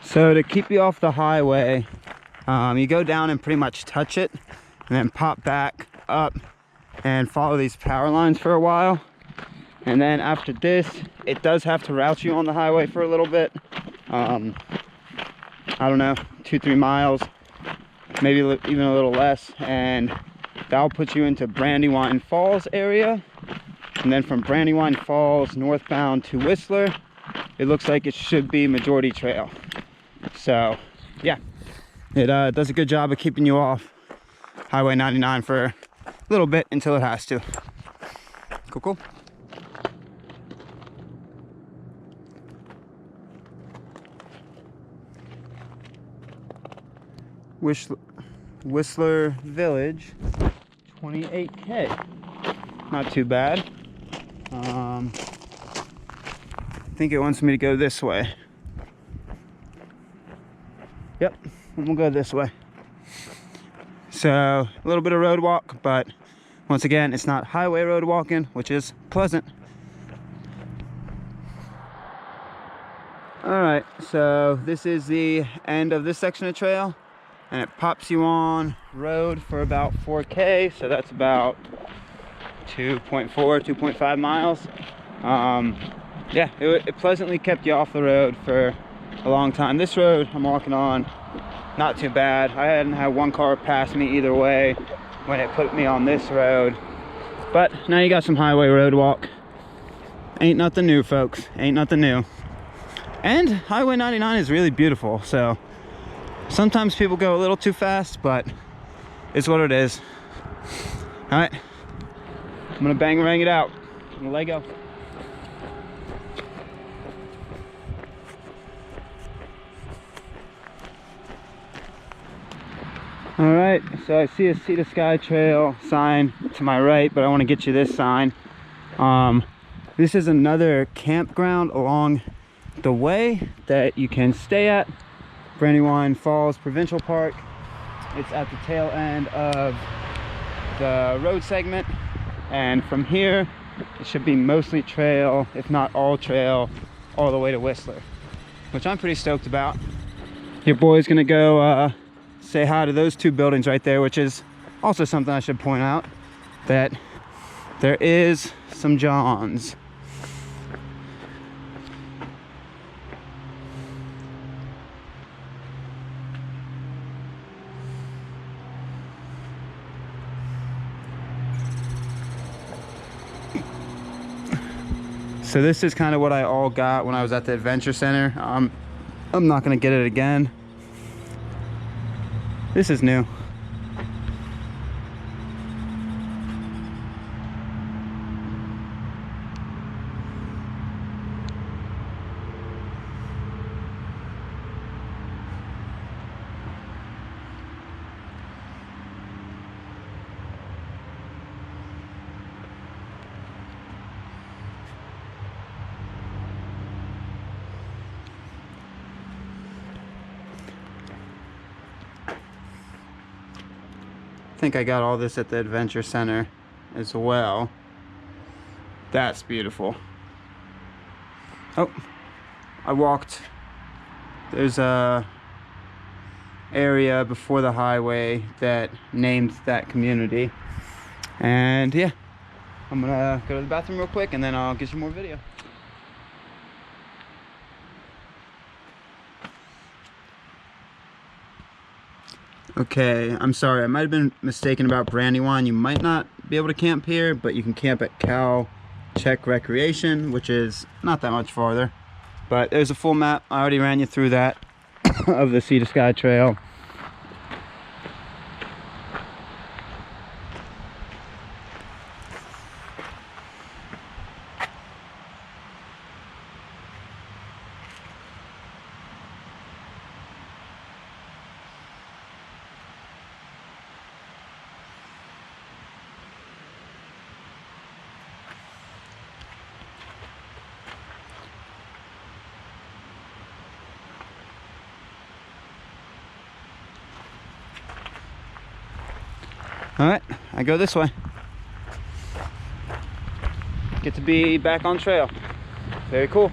So to keep you off the highway, you go down and pretty much touch it and then pop back up and follow these power lines for a while. And then after this, it does have to route you on the highway for a little bit. I don't know, 2-3 miles, maybe even a little less, and that'll put you into Brandywine Falls area. And then from Brandywine Falls northbound to Whistler, it looks like it should be majority trail. So yeah, it does a good job of keeping you off Highway 99 for a little bit until it has to. Cool, cool. Whistler Village, 28K. Not too bad. I think it wants me to go this way. Yep, we'll go this way. So a little bit of road walk, but once again, it's not highway road walking, which is pleasant. All right, so this is the end of this section of trail, and it pops you on road for about 4K, so that's about 2.4, 2.5 miles. Yeah, it pleasantly kept you off the road for a long time. This road I'm walking on, not too bad. I hadn't had one car pass me either way when it put me on this road. But now you got some highway road walk. Ain't nothing new, folks. Ain't nothing new. And Highway 99 is really beautiful, so sometimes people go a little too fast, but it's what it is. All right, I'm gonna bang it out. I'm gonna let go. All right, so I see a Sea to Sky Trail sign to my right, but I want to get you this sign. This is another campground along the way that you can stay at. Brandywine Falls Provincial Park. It's at the tail end of the road segment, and from here it should be mostly trail, if not all trail, all the way to Whistler, which I'm pretty stoked about. Your boy's gonna go say hi to those two buildings right there, which is also something I should point out, that there is some Johns. So this is kind of what I all got when I was at the Adventure Center. I'm not gonna get it again. This is new. I think I got all this at the Adventure Center as well. That's beautiful. Oh, I walked. There's a area before the highway that named that community. And yeah, I'm gonna go to the bathroom real quick and then I'll get you more video. Okay, I'm sorry, I might have been mistaken about Brandywine. You might not be able to camp here, but you can camp at Cal check recreation, which is not that much farther, but there's a full map. I already ran you through that of the Sea to Sky Trail. All right, I go this way. Get to be back on trail. Very cool.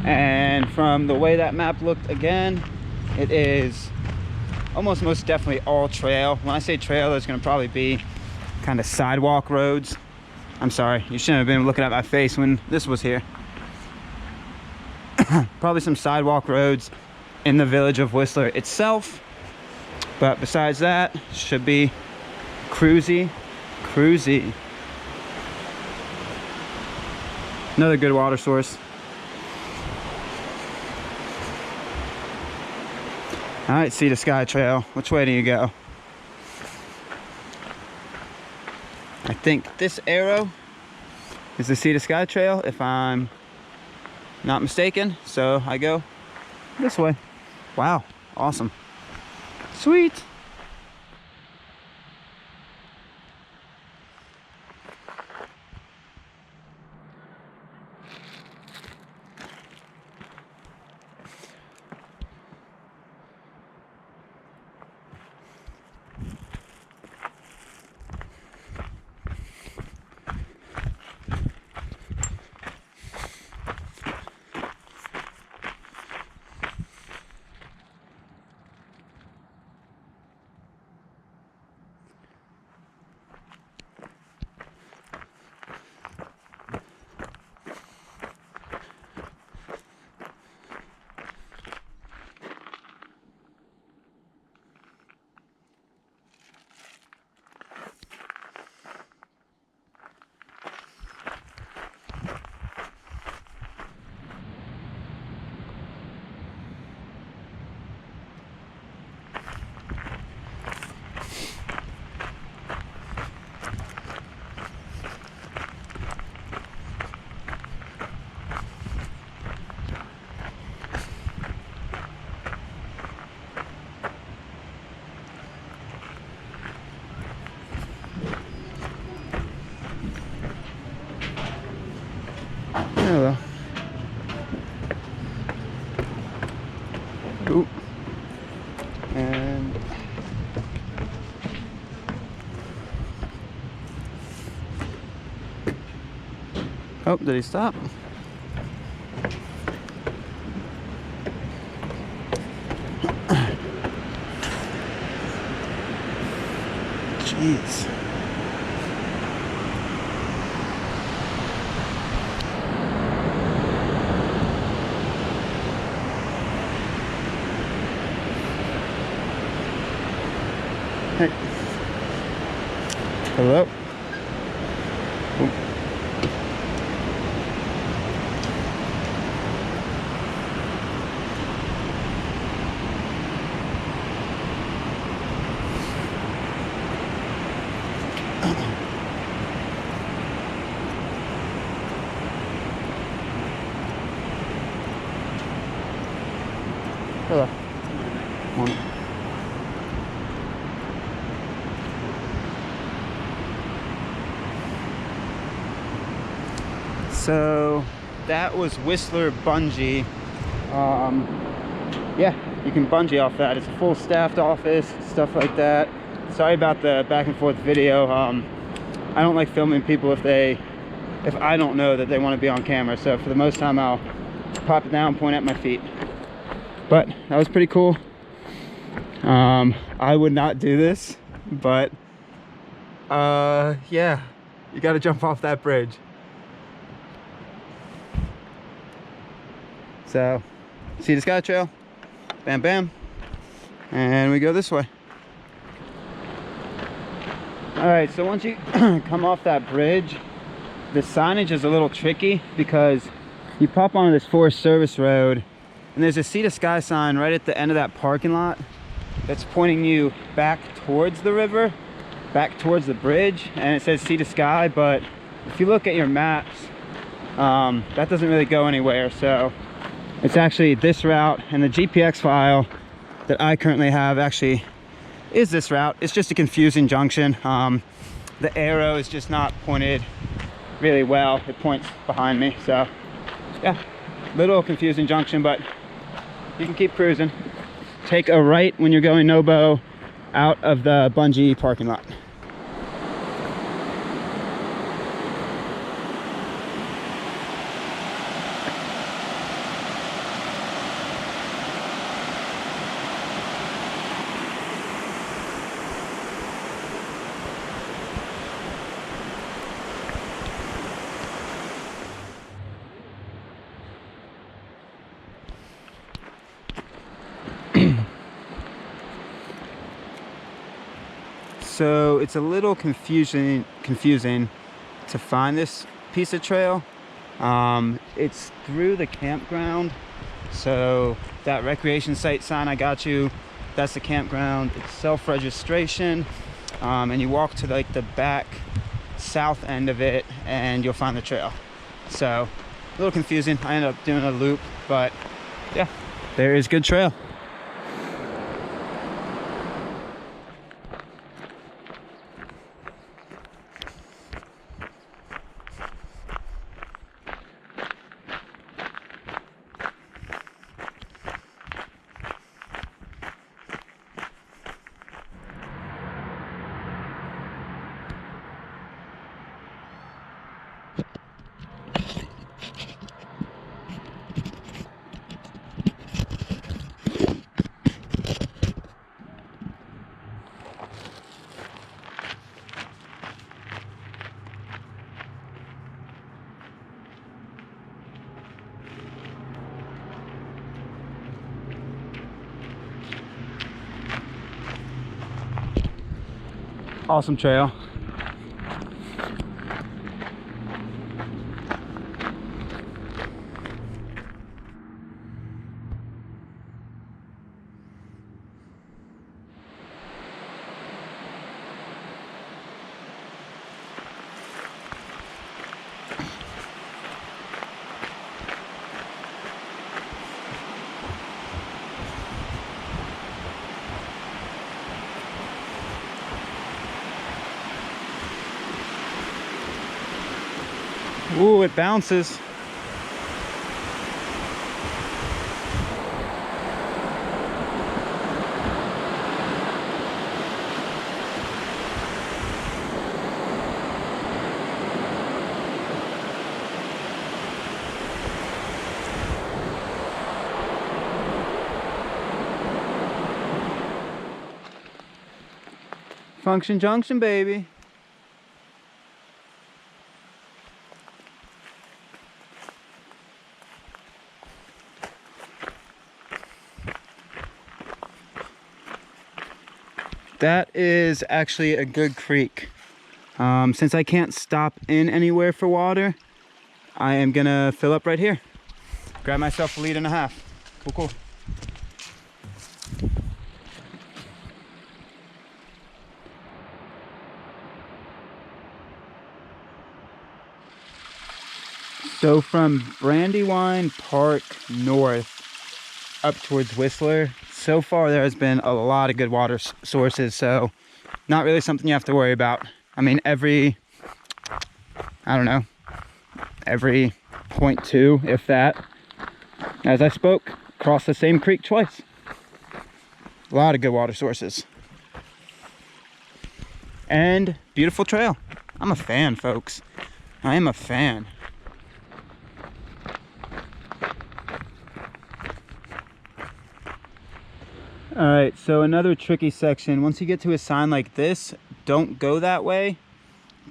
And from the way that map looked again, it is almost most definitely all trail. When I say trail, there's gonna probably be kind of sidewalk roads. I'm sorry, you shouldn't have been looking at my face when this was here. Probably some sidewalk roads in the village of Whistler itself. But besides that, should be cruisy. Another good water source. All right, Sea to Sky Trail. Which way do you go? I think this arrow is the Sea to Sky Trail, if I'm not mistaken. So I go this way. Wow, awesome. Sweet. Hello. Ooh. And oh, did he stop? Jeez. Hey. Hello. Ooh. Hello. Morning. So that was Whistler Bungee. Yeah, you can bungee off that. It's a full staffed office, stuff like that. Sorry about the back and forth video. I don't like filming people if I don't know that they want to be on camera. So for the most time, I'll pop it down, point at my feet. But that was pretty cool. I would not do this, but yeah, you got to jump off that bridge. So, Sea to Sky Trail, bam bam, and we go this way. All right, so once you come off that bridge, the signage is a little tricky because you pop onto this Forest Service road and there's a Sea to Sky sign right at the end of that parking lot that's pointing you back towards the river, back towards the bridge, and it says Sea to Sky, but if you look at your maps, that doesn't really go anywhere. So it's actually this route, and the GPX file that I currently have actually is this route. It's just a confusing junction. The arrow is just not pointed really well. It points behind me, so yeah, little confusing junction, but you can keep cruising. Take a right when you're going Nobo out of the Bungee parking lot. So it's a little confusing to find this piece of trail. It's through the campground, so that recreation site sign I got you, that's the campground. It's self-registration, and you walk to like the back south end of it and you'll find the trail. So a little confusing. I ended up doing a loop, but yeah, there is good trail. Awesome trail. Ooh, it bounces. Function Junction, baby. That is actually a good creek. Since I can't stop in anywhere for water, I am gonna fill up right here. Grab myself a 1.5 liters. Cool, cool. So from Brandywine Park north up towards Whistler, so far there has been a lot of good water sources, so not really something you have to worry about. I mean, every 0.2, if that, as I spoke, cross the same creek twice. A lot of good water sources. And beautiful trail. I'm a fan, folks. I am a fan. All right, so another tricky section. Once you get to a sign like this, don't go that way.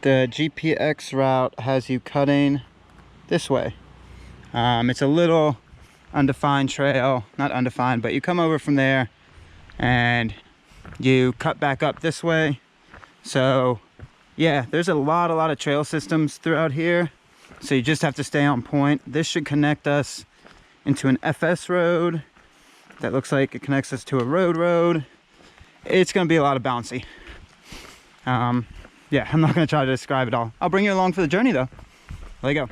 The GPX route has you cutting this way. It's a little undefined trail, not undefined, but you come over from there and you cut back up this way. So yeah, there's a lot of trail systems throughout here, so you just have to stay on point. This should connect us into an FS road that looks like it connects us to a road. It's gonna be a lot of bouncy. Yeah, I'm not gonna try to describe it all. I'll bring you along for the journey though. Let go.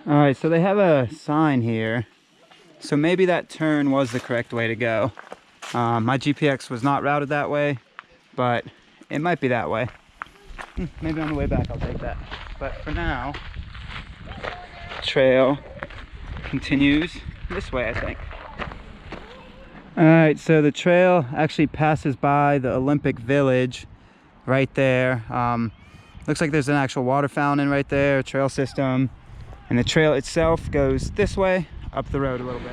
All right, so they have a sign here, so maybe that turn was the correct way to go. My GPX was not routed that way, but it might be that way. Maybe on the way back I'll take that. But for now, trail continues this way, I think. All right, so the trail actually passes by the Olympic Village right there. Looks like there's an actual water fountain right there, a trail system. And the trail itself goes this way, up the road a little bit.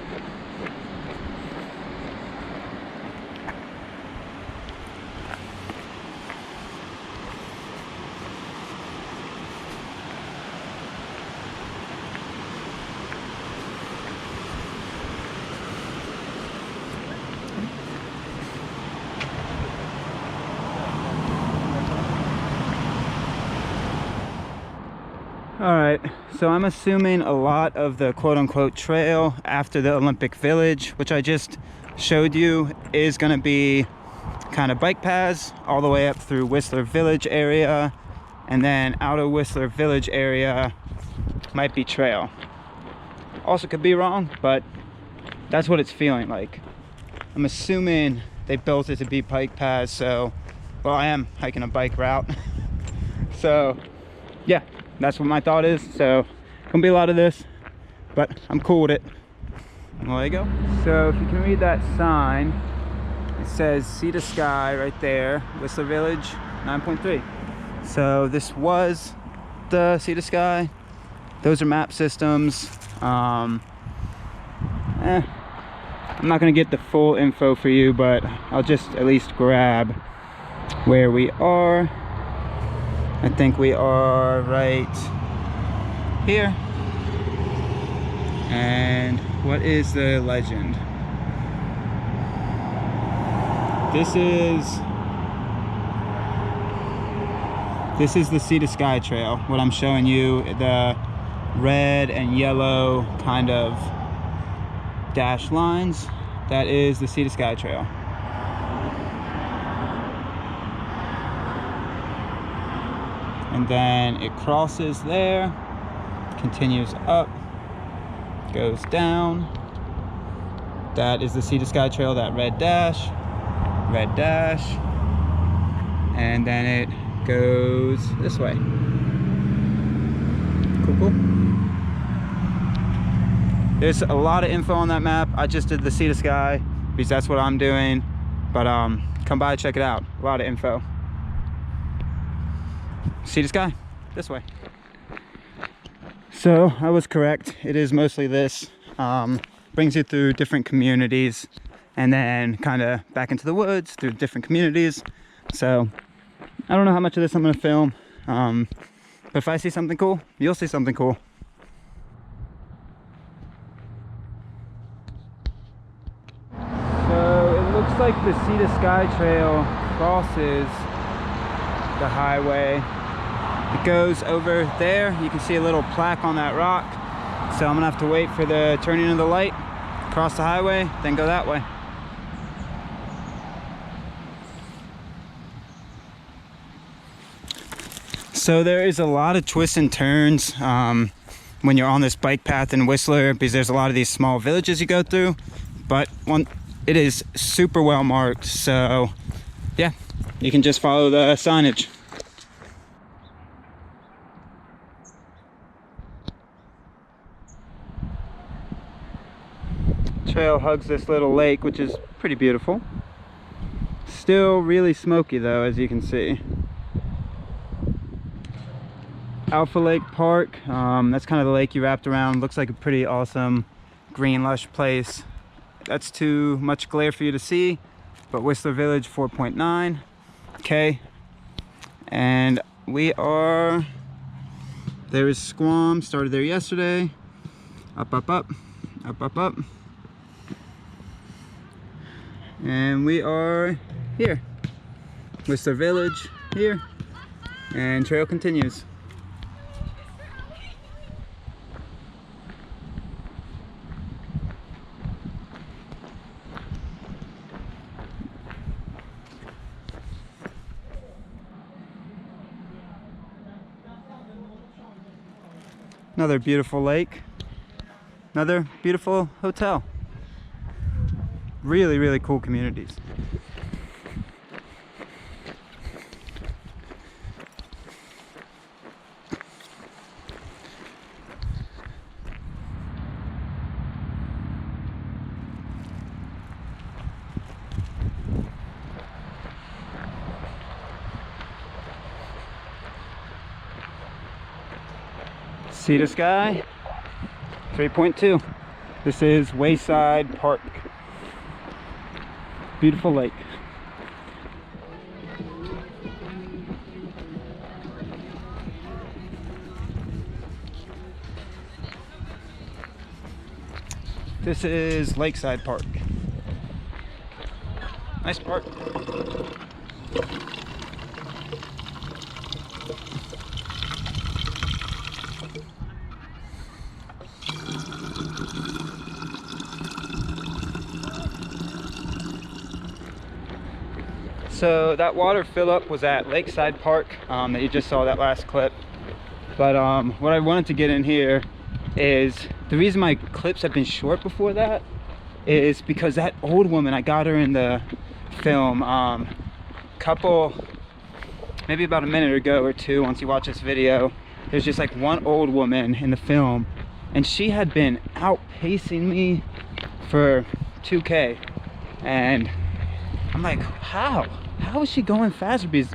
All right, so I'm assuming a lot of the quote-unquote trail after the Olympic Village, which I just showed you, is gonna be kind of bike paths all the way up through Whistler Village area, and then out of Whistler Village area might be trail. Also could be wrong, but that's what it's feeling like. I'm assuming they built it to be bike paths, so, well, I am hiking a bike route. So, yeah. That's what my thought is. So gonna be a lot of this, but I'm cool with it. Well, there you go. So if you can read that sign, it says Sea to Sky right there, Whistler Village 9.3. So this was the Sea to Sky. Those are map systems. I'm not gonna get the full info for you, but I'll just at least grab where we are. I think we are right here. And what is the legend? This is the Sea to Sky Trail. What I'm showing you, the red and yellow kind of dashed lines, that is the Sea to Sky Trail. And then it crosses there, continues up, goes down. That is the Sea to Sky Trail, that red dash, and then it goes this way. Cool. There's a lot of info on that map. I just did the Sea to Sky because that's what I'm doing, but come by, check it out. A lot of info. Sea to Sky, this way. So I was correct, it is mostly this. Brings you through different communities and then kind of back into the woods through different communities. So I don't know how much of this I'm going to film, but if I see something cool, you'll see something cool. So it looks like the Sea to Sky Trail crosses the highway. It goes over there. You can see a little plaque on that rock. So I'm gonna have to wait for the turning of the light, cross the highway, then go that way. So there is a lot of twists and turns when you're on this bike path in Whistler, because there's a lot of these small villages you go through, but it is super well marked. So yeah, you can just follow the signage. Trail hugs this little lake, which is pretty beautiful. Still really smoky though, as you can see. Lake Park, that's kind of the lake you wrapped around. Looks like a pretty awesome green lush place. That's too much glare for you to see, but Whistler Village 4.9. Okay, and we are, there is Squam, started there yesterday. Up. And we are here. Whistler Village here. And trail continues. Another beautiful lake. Another beautiful hotel. Really, really cool communities. See the sky? 3.2. This is Lakeside Park. Beautiful lake. This is Lakeside Park. Nice park. So that water fill up was at Lakeside Park that you just saw that last clip. But what I wanted to get in here is the reason my clips have been short before that is because that old woman, I got her in the film maybe about a minute ago or two. Once you watch this video, there's just like one old woman in the film, and she had been outpacing me for 2K, and I'm like, how is she going faster? Because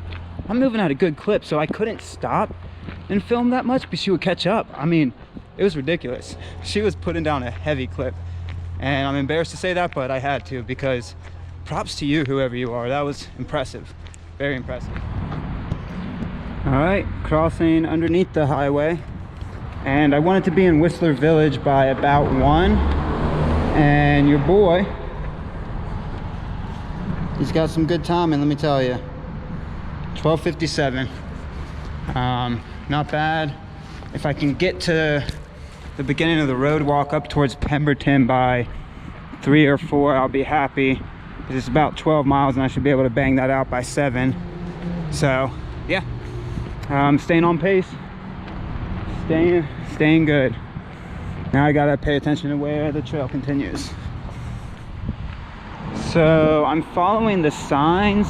I'm moving at a good clip, so I couldn't stop and film that much, but she would catch up. I mean, it was ridiculous. She was putting down a heavy clip, and I'm embarrassed to say that, but I had to, because props to you, whoever you are. That was impressive, very impressive. All right, crossing underneath the highway, and I wanted to be in Whistler Village by about 1, and your boy, he's got some good timing, let me tell you. 12:57. Not bad. If I can get to the beginning of the road walk up towards Pemberton by 3 or 4, I'll be happy. It's about 12 miles and I should be able to bang that out by 7. So yeah, staying on pace, staying good. Now I gotta pay attention to where the trail continues. So I'm following the signs,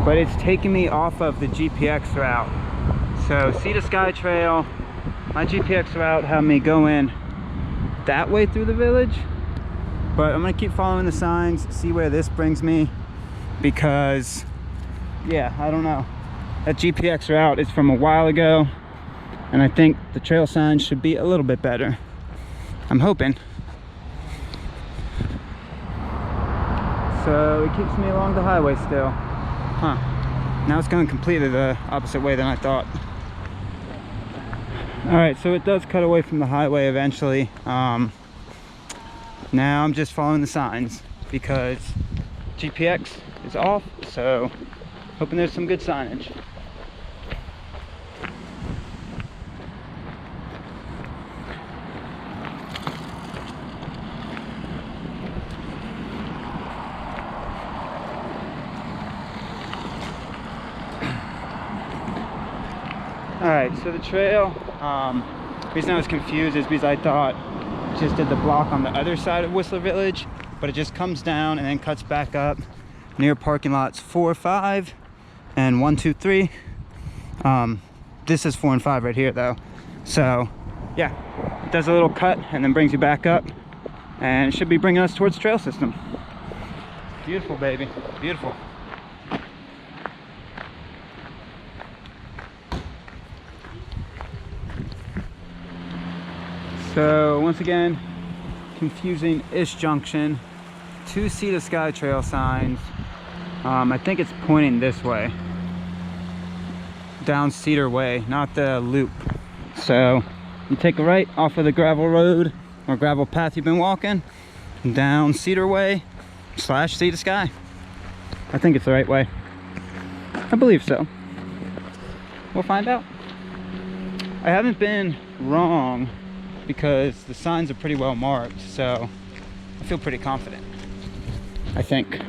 but it's taking me off of the GPX route. So see the Sky Trail, my GPX route had me going that way through the village, but I'm gonna keep following the signs, see where this brings me, because yeah, I don't know. That GPX route is from a while ago, and I think the trail signs should be a little bit better. I'm hoping. So it keeps me along the highway still. Huh. Now it's going completely the opposite way than I thought. Alright, so it does cut away from the highway eventually. Now I'm just following the signs because GPX is off, so hoping there's some good signage. Alright, so the trail, the reason I was confused is because I thought it just did the block on the other side of Whistler Village, but it just comes down and then cuts back up near parking lots 4, 5, and 1, 2, 3. This is 4 and 5 right here though. So yeah, it does a little cut and then brings you back up, and it should be bringing us towards trail system. Beautiful, baby, beautiful. So once again, confusing-ish junction. 2 Sea to Sky Trail signs. I think it's pointing this way, down Cedar Way, not the loop. So you take a right off of the gravel road or gravel path you've been walking, down Cedar Way, slash sea to sky. I think it's the right way. I believe so. We'll find out. I haven't been wrong because the signs are pretty well marked, so I feel pretty confident, I think.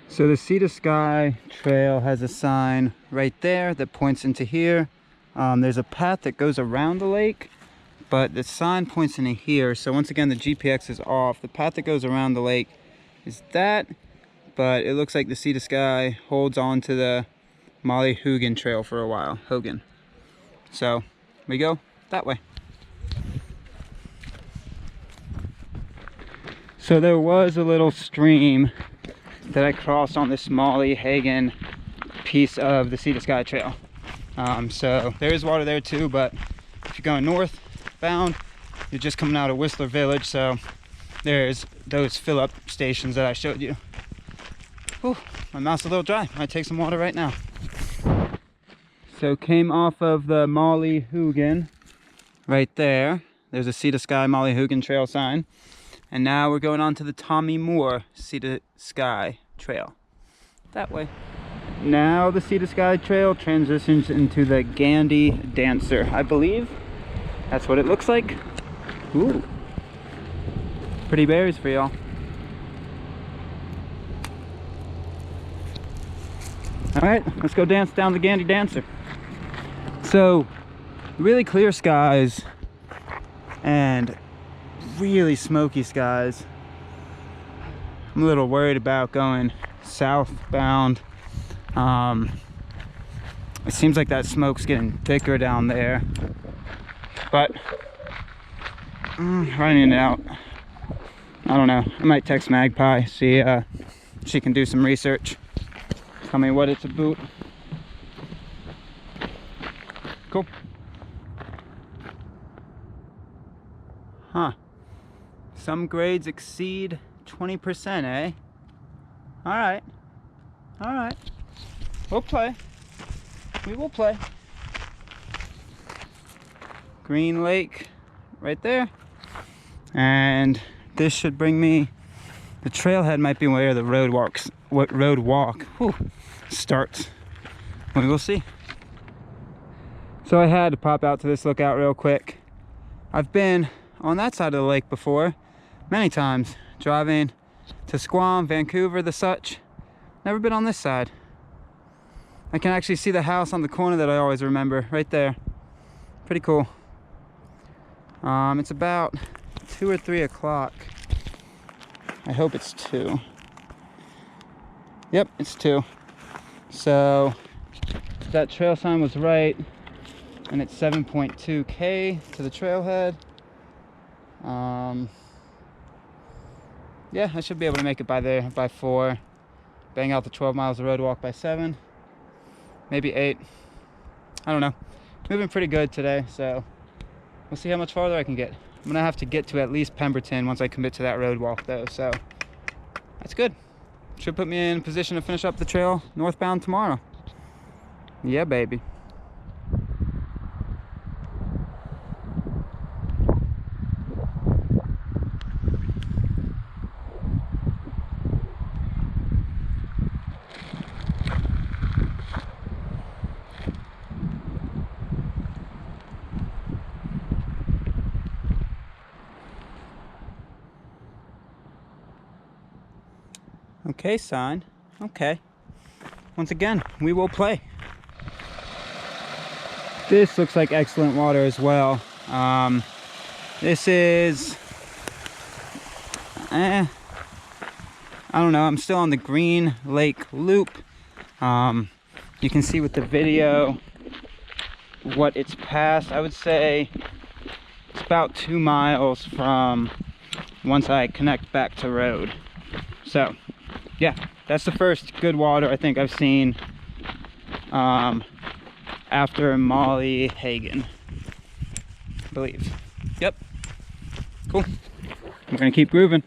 So the Sea to Sky trail has a sign right there that points into here. There's a path that goes around the lake, but the sign points into here. So once again, the GPX is off. The path that goes around the lake is that, but it looks like the Sea to Sky holds on to the Molly Hogan trail for a while. Hogan. So we go that way. So there was a little stream that I crossed on this Molly Hagan piece of the Sea to Sky trail. So there is water there too, but if you're going northbound, you're just coming out of Whistler Village, so there's those fill-up stations that I showed you. Whew, my mouth's a little dry. Might take some water right now. So came off of the Molly Hogan right there. There's a Sea to Sky Molly Hogan trail sign. And now we're going on to the Tommy Moore Sea to Sky trail. That way. Now the Sea to Sky trail transitions into the Gandy Dancer. I believe that's what it looks like. Ooh. Pretty berries for y'all. Alright, let's go dance down the Gandy Dancer. So, really clear skies and really smoky skies. I'm a little worried about going southbound. It seems like that smoke's getting thicker down there, but running it out. I don't know. I might text Magpie, see if she can do some research, tell me what it's about. Cool. Huh. Some grades exceed 20%, eh? Alright. Alright. We'll play. We will play. Green Lake right there. And this should bring me... The trailhead might be where the road walk starts. We will see. So I had to pop out to this lookout real quick. I've been on that side of the lake before many times, driving to Squam, Vancouver, the such. Never been on this side. I can actually see the house on the corner that I always remember right there. Pretty cool. It's about 2 or 3 o'clock. I hope it's 2. Yep, it's 2. So that trail sign was right, and it's 7.2K to the trailhead. Yeah, I should be able to make it by there by 4. Bang out the 12 miles of road walk by 7. Maybe 8. I don't know. Moving pretty good today, so we'll see how much farther I can get. I'm gonna have to get to at least Pemberton once I commit to that road walk though, so that's good. Should put me in position to finish up the trail northbound tomorrow. Yeah, baby. Okay, sign. Okay. Once again, we will play. This looks like excellent water as well. This is... I don't know. I'm still on the Green Lake Loop. You can see with the video what it's past. I would say it's about 2 miles from once I connect back to road. So yeah, that's the first good water I think I've seen after Molly Hagan, I believe. Yep. Cool. We're gonna keep grooving.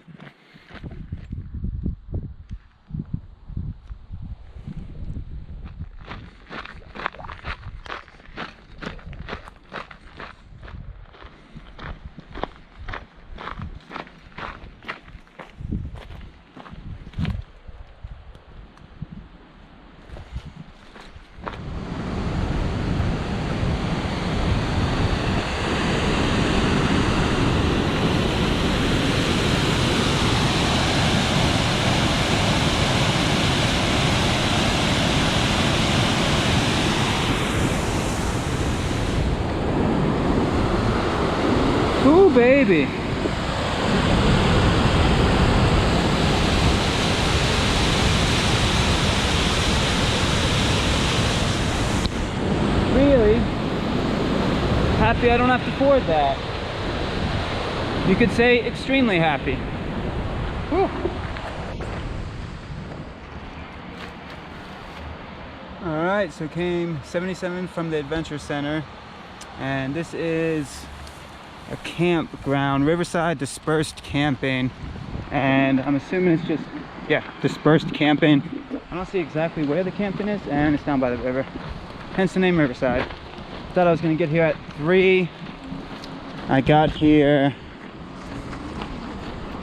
Ooh, baby. Really happy I don't have to ford that. You could say extremely happy. Whew. All right, so came 77 from the Adventure Center, and this is a campground, Riverside dispersed camping, and I'm assuming it's just, yeah, dispersed camping. I don't see exactly where the camping is, and it's down by the river, hence the name Riverside. Thought I was gonna get here at 3. I got here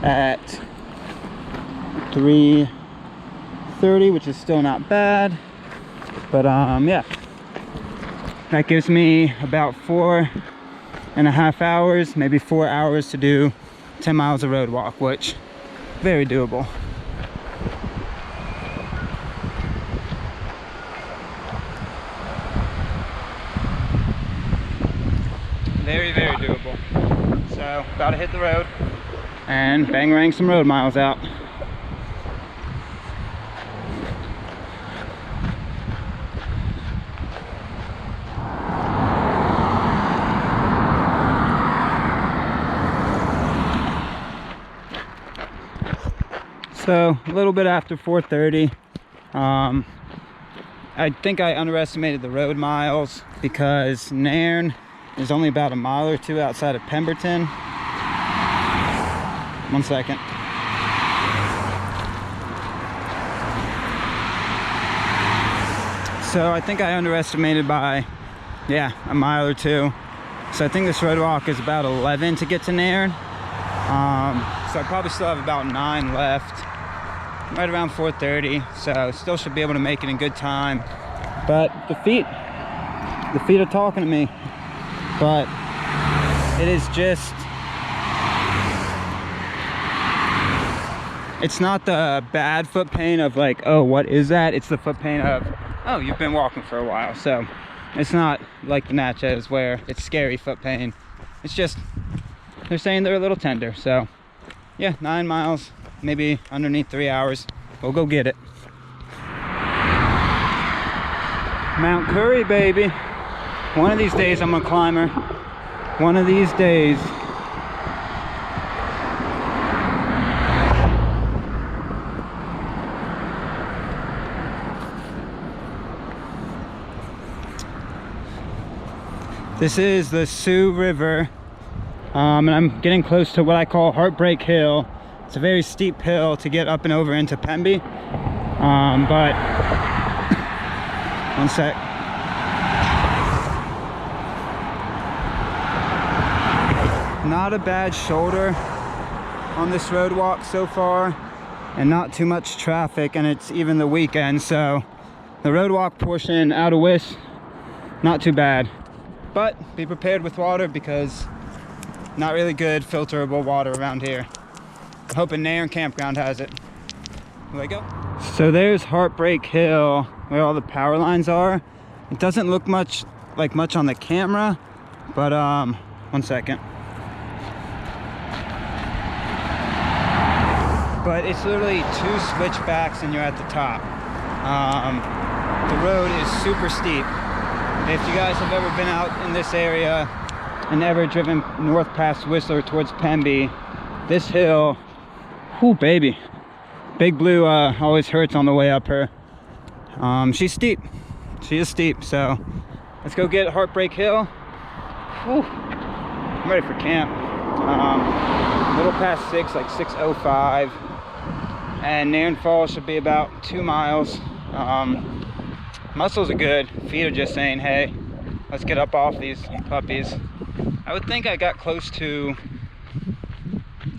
at 3:30, which is still not bad, but yeah, that gives me about 4.5 hours, maybe 4 hours to do 10 miles of road walk, which very doable. Very, very doable. So about to hit the road and bang some road miles out. So a little bit after 4:30, I think I underestimated the road miles because Nairn is only about a mile or two outside of Pemberton. 1 second. So I think I underestimated by, yeah, a mile or two. So I think this road walk is about 11 to get to Nairn. So I probably still have about 9 left. Right around 4:30, so still should be able to make it in good time. But the feet are talking to me. But it is just, it's not the bad foot pain of like, oh, what is that? It's the foot pain of, oh, you've been walking for a while. So it's not like the Natchez where it's scary foot pain. It's just, they're saying they're a little tender. So yeah, 9 miles, maybe underneath 3 hours. We'll go get it. Mount Curry, baby. One of these days I'm a climber. One of these days. This is the Sioux River, and I'm getting close to what I call Heartbreak Hill. It's a very steep hill to get up and over into Pemby, but 1 sec. Not a bad shoulder on this road walk so far, and not too much traffic, and it's even the weekend, so the road walk portion out of Wiss, not too bad. But be prepared with water because not really good filterable water around here. I'm hoping Nairn Campground has it. Here we go. So there's Heartbreak Hill where all the power lines are. It doesn't look much on the camera, but 1 second. But it's literally 2 switchbacks and you're at the top. The road is super steep. If you guys have ever been out in this area and ever driven north past Whistler towards Pemby, this hill, whoo baby, Big Blue always hurts on the way up her. She's steep. She is steep, so let's go get Heartbreak Hill. Whew. I'm ready for camp. A little past 6, like 6:05. And Nairn Falls should be about 2 miles. Muscles are good. Feet are just saying, hey, let's get up off these puppies. I would think I got close to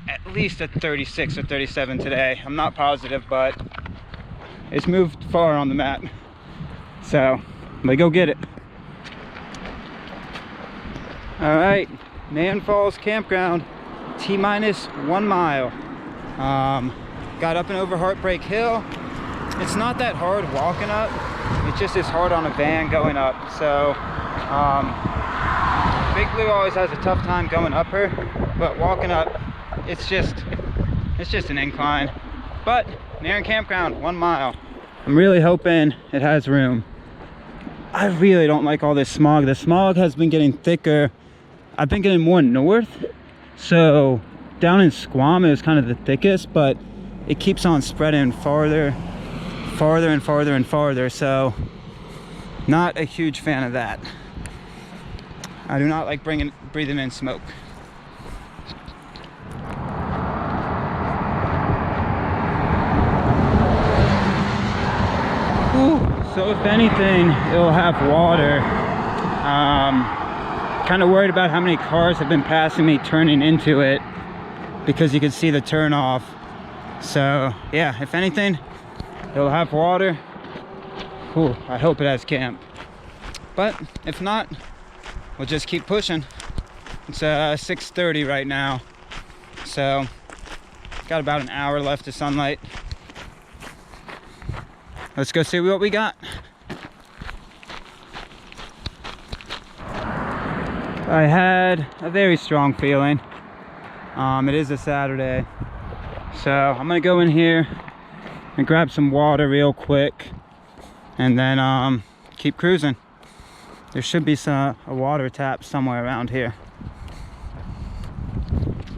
at least a 36 or 37 today. I'm not positive, but it's moved far on the map. So, let's go get it. All right, Nairn Falls Campground, T-minus 1 mile. Got up and over Heartbreak Hill. It's not that hard walking up. It just is hard on a van going up. So, Big Blue always has a tough time going up her, but walking up, it's just an incline. But Nairn Campground, 1 mile. I'm really hoping it has room. I really don't like all this smog. The smog has been getting thicker. I've been getting more north. So down in Squamish is kind of the thickest, but it keeps on spreading farther and farther. So not a huge fan of that. I do not like breathing in smoke. Ooh, so if anything, it'll have water. Kind of worried about how many cars have been passing me turning into it, because you can see the turn off. So yeah, if anything, it'll have water. Ooh, I hope it has camp. But if not, we'll just keep pushing. It's 6:30 right now, so got about an hour left of sunlight. Let's go see what we got. I had a very strong feeling. It is a Saturday, so I'm gonna go in here and grab some water real quick, and then keep cruising. There should be a water tap somewhere around here.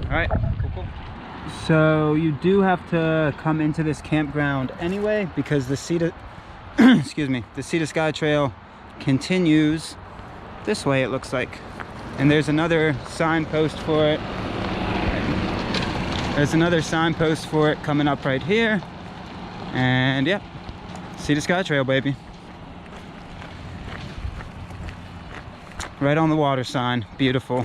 All right, cool. So you do have to come into this campground anyway, because the Sea to excuse me, the Sea to Sky Trail continues this way, it looks like. And there's another signpost for it. There's another signpost for it coming up right here. And yeah, Sea to Sky Trail, baby. Right on the water sign, beautiful.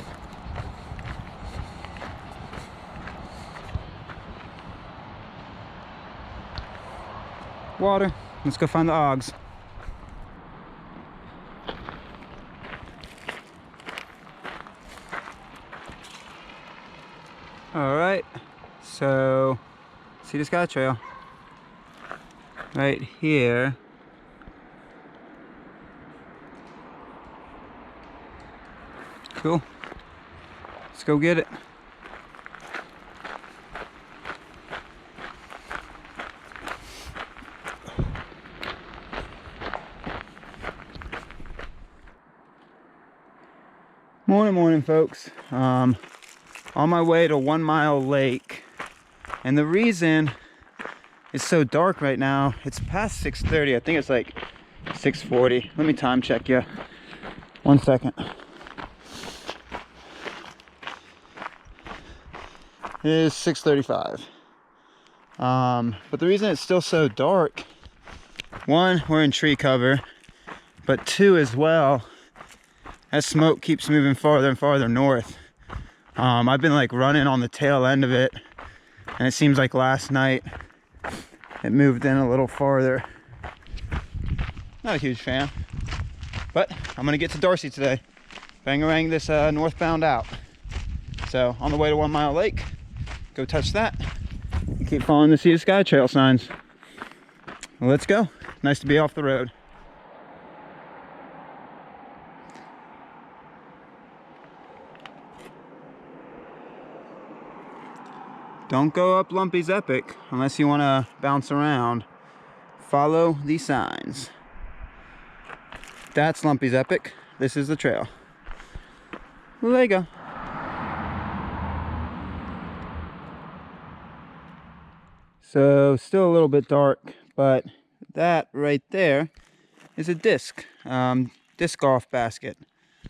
Water, let's go find the Ogs. All right, so Sea to Sky Trail right here. Cool, let's go get it. Morning folks. On my way to 1 Mile Lake, and the reason it's so dark right now, it's past 6:30. I think it's like 6:40. Let me time check you. 1 second. It is 6:35. But the reason it's still so dark, one, we're in tree cover, but two as well, as smoke keeps moving farther and farther north. I've been like running on the tail end of it, and it seems like last night it moved in a little farther. Not a huge fan, but I'm gonna get to Darcy today. Bangarang this northbound out. So on the way to 1 Mile Lake, go touch that and keep following the Sea to Sky Trail signs. Well, let's go. Nice to be off the road. Don't go up Lumpy's Epic unless you want to bounce around. Follow the signs. That's Lumpy's Epic. This is the trail. There you go. So still a little bit dark, but that right there is a disc golf basket.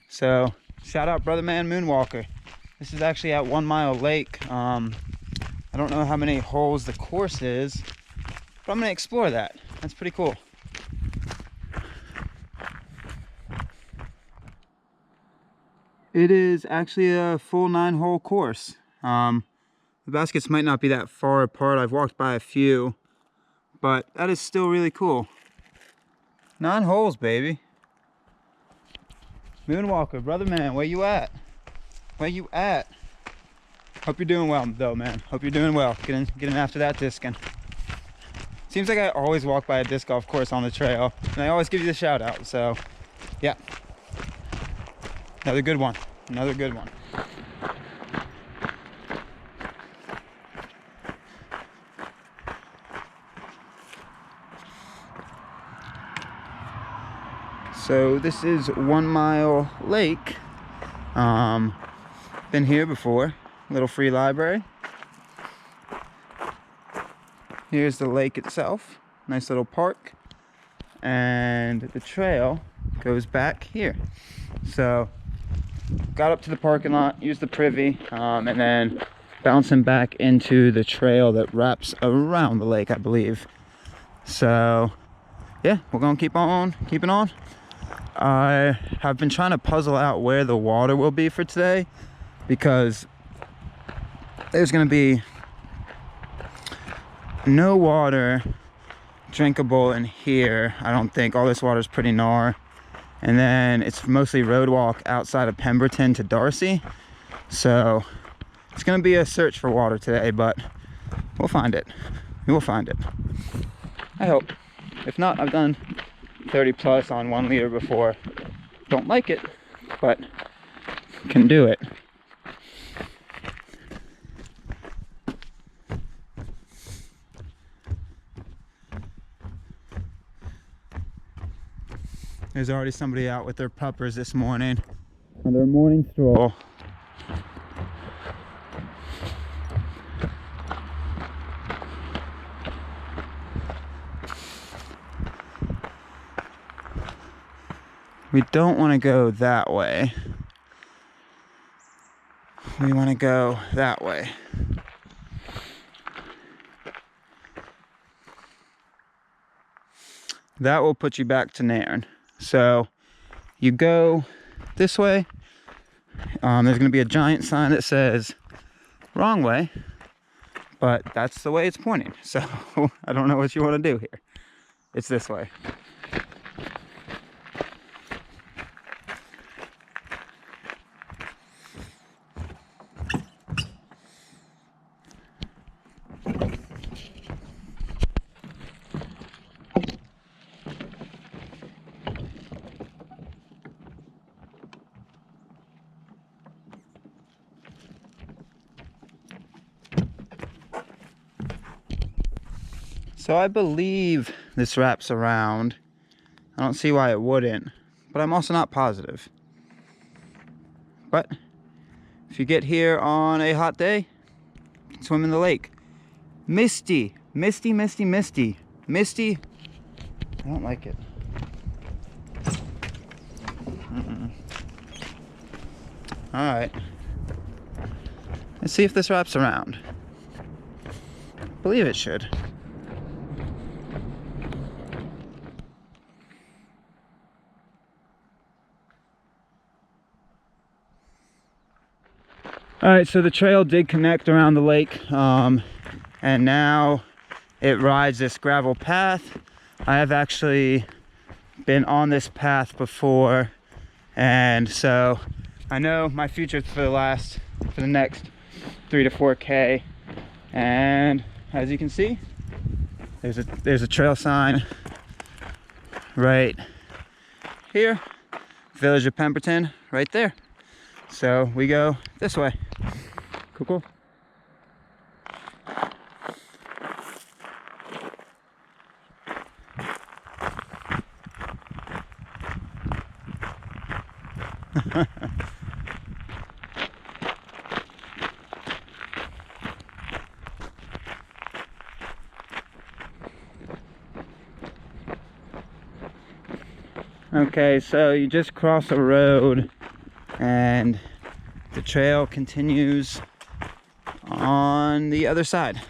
So shout out Brother Man Moonwalker. This is actually at 1 Mile Lake. I don't know how many holes the course is, but I'm gonna explore that. That's pretty cool. It is actually a full 9-hole course. The baskets might not be that far apart. I've walked by a few, but that is still really cool. 9 holes, baby. Moonwalker, brother man, where you at? Where you at? Hope you're doing well, though, man. Hope you're doing well. Get in after that discing. Seems like I always walk by a disc golf course on the trail, and I always give you the shout out. So, yeah. Another good one. Another good one. So this is 1 Mile Lake. Been here before. Little free library. Here's the lake itself. Nice little park. And the trail goes back here. So got up to the parking lot, used the privy, and then bouncing back into the trail that wraps around the lake, I believe. So yeah, we're gonna keep on keeping on. I have been trying to puzzle out where the water will be for today, because there's gonna be no water drinkable in here, I don't think. All this water is pretty gnar. And then it's mostly road walk outside of Pemberton to Darcy. So it's gonna be a search for water today, but we'll find it. We will find it. I hope. If not, I've done 30 plus on 1 liter before. Don't like it, but can do it. There's already somebody out with their puppers this morning on their morning stroll. We don't want to go that way. We want to go that way. That will put you back to Nairn. So you go this way. There's going to be a giant sign that says wrong way, but that's the way it's pointing. So I don't know what you want to do here. It's this way. So I believe this wraps around. I don't see why it wouldn't, but I'm also not positive. But if you get here on a hot day, you can swim in the lake. Misty, misty, misty, misty, misty. I don't like it. All right. Let's see if this wraps around. I believe it should. All right, so the trail did connect around the lake, and now it rides this gravel path. I have actually been on this path before, and so I know my future for the next 3 to 4K. And as you can see, there's a trail sign right here, Village of Pemberton, right there. So we go this way. Cool, cool. Okay, so you just cross a road and the trail continues on the other side.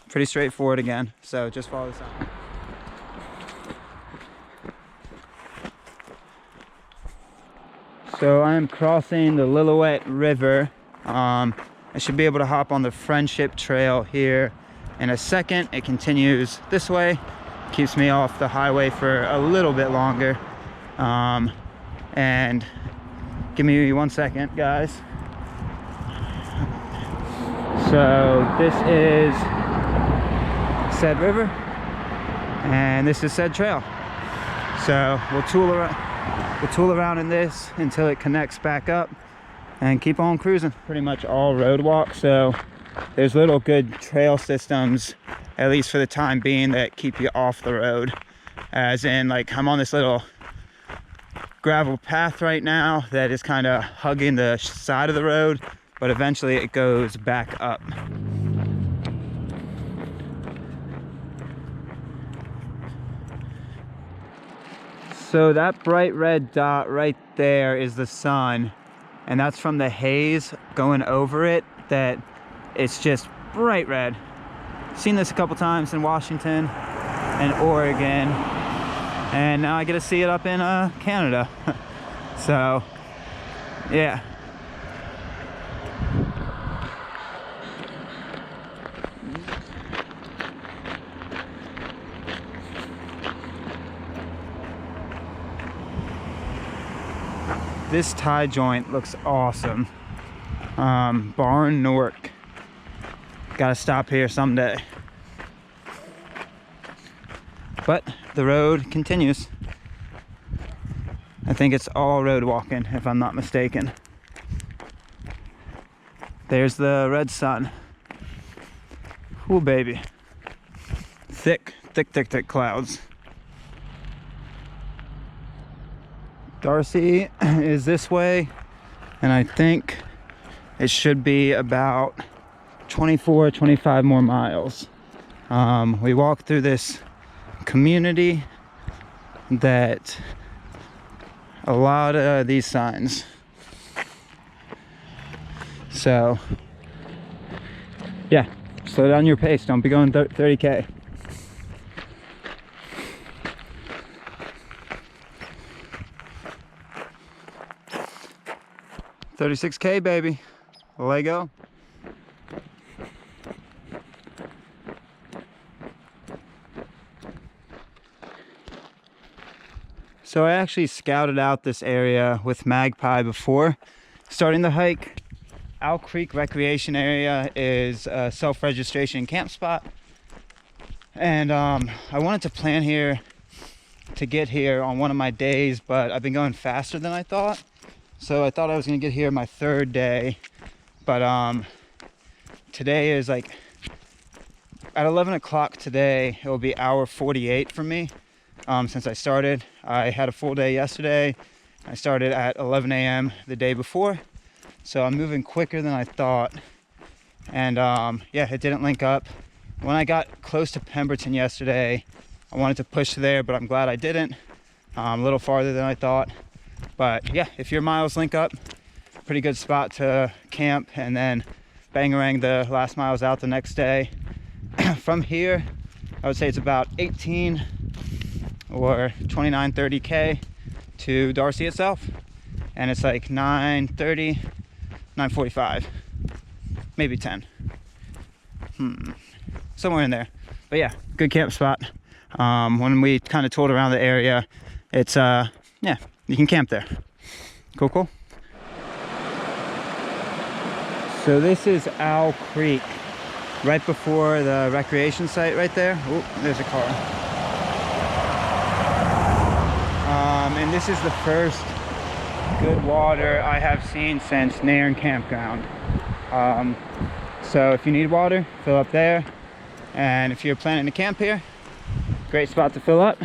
Pretty straightforward again, so just follow the sign. So I am crossing the Lillooet River. I should be able to hop on the Friendship Trail here in a second. It continues this way, keeps me off the highway for a little bit longer. And give me 1 second, guys. So this is said river, and this is said trail. So we'll tool around in this until it connects back up and keep on cruising. Pretty much all road walk, so there's little good trail systems, at least for the time being, that keep you off the road. As in, like, I'm on this little gravel path right now that is kind of hugging the side of the road, but eventually it goes back up. So that bright red dot right there is the sun, and that's from the haze going over it, that it's just bright red. Seen this a couple times in Washington and Oregon, and now I get to see it up in Canada. So yeah. This tie joint looks awesome. Barn Newark. Gotta stop here someday. But the road continues. I think it's all road walking, if I'm not mistaken. There's the red sun. Ooh, baby. Thick clouds. Darcy is this way, and I think it should be about 25 more miles. We walked through this community that a lot of these signs. So yeah, slow down your pace. Don't be going 30K. $36K, baby. Lego. So I actually scouted out this area with Magpie before starting the hike. Owl Creek Recreation Area is a self-registration camp spot. And I wanted to plan here to get here on one of my days, but I've been going faster than I thought. So I thought I was gonna get here my third day, but today is like at 11 o'clock today. It will be hour 48 for me since I started. I had a full day yesterday. I started at 11 a.m. the day before, so I'm moving quicker than I thought. And yeah, it didn't link up. When I got close to Pemberton yesterday, I wanted to push there, but I'm glad I didn't. A little farther than I thought. But yeah, if your miles link up, pretty good spot to camp and then bangarang the last miles out the next day. From here, I would say it's about 18 or 29, 30K to Darcy itself. And it's like 9:30, 9:45, maybe 10. Somewhere in there. But yeah, good camp spot. When we kind of toured around the area, it's yeah, you can camp there. Cool. So this is Owl Creek, right before the recreation site right there. Oh, there's a car. And this is the first good water I have seen since Nairn Campground. So if you need water, fill up there. And if you're planning to camp here, great spot to fill up.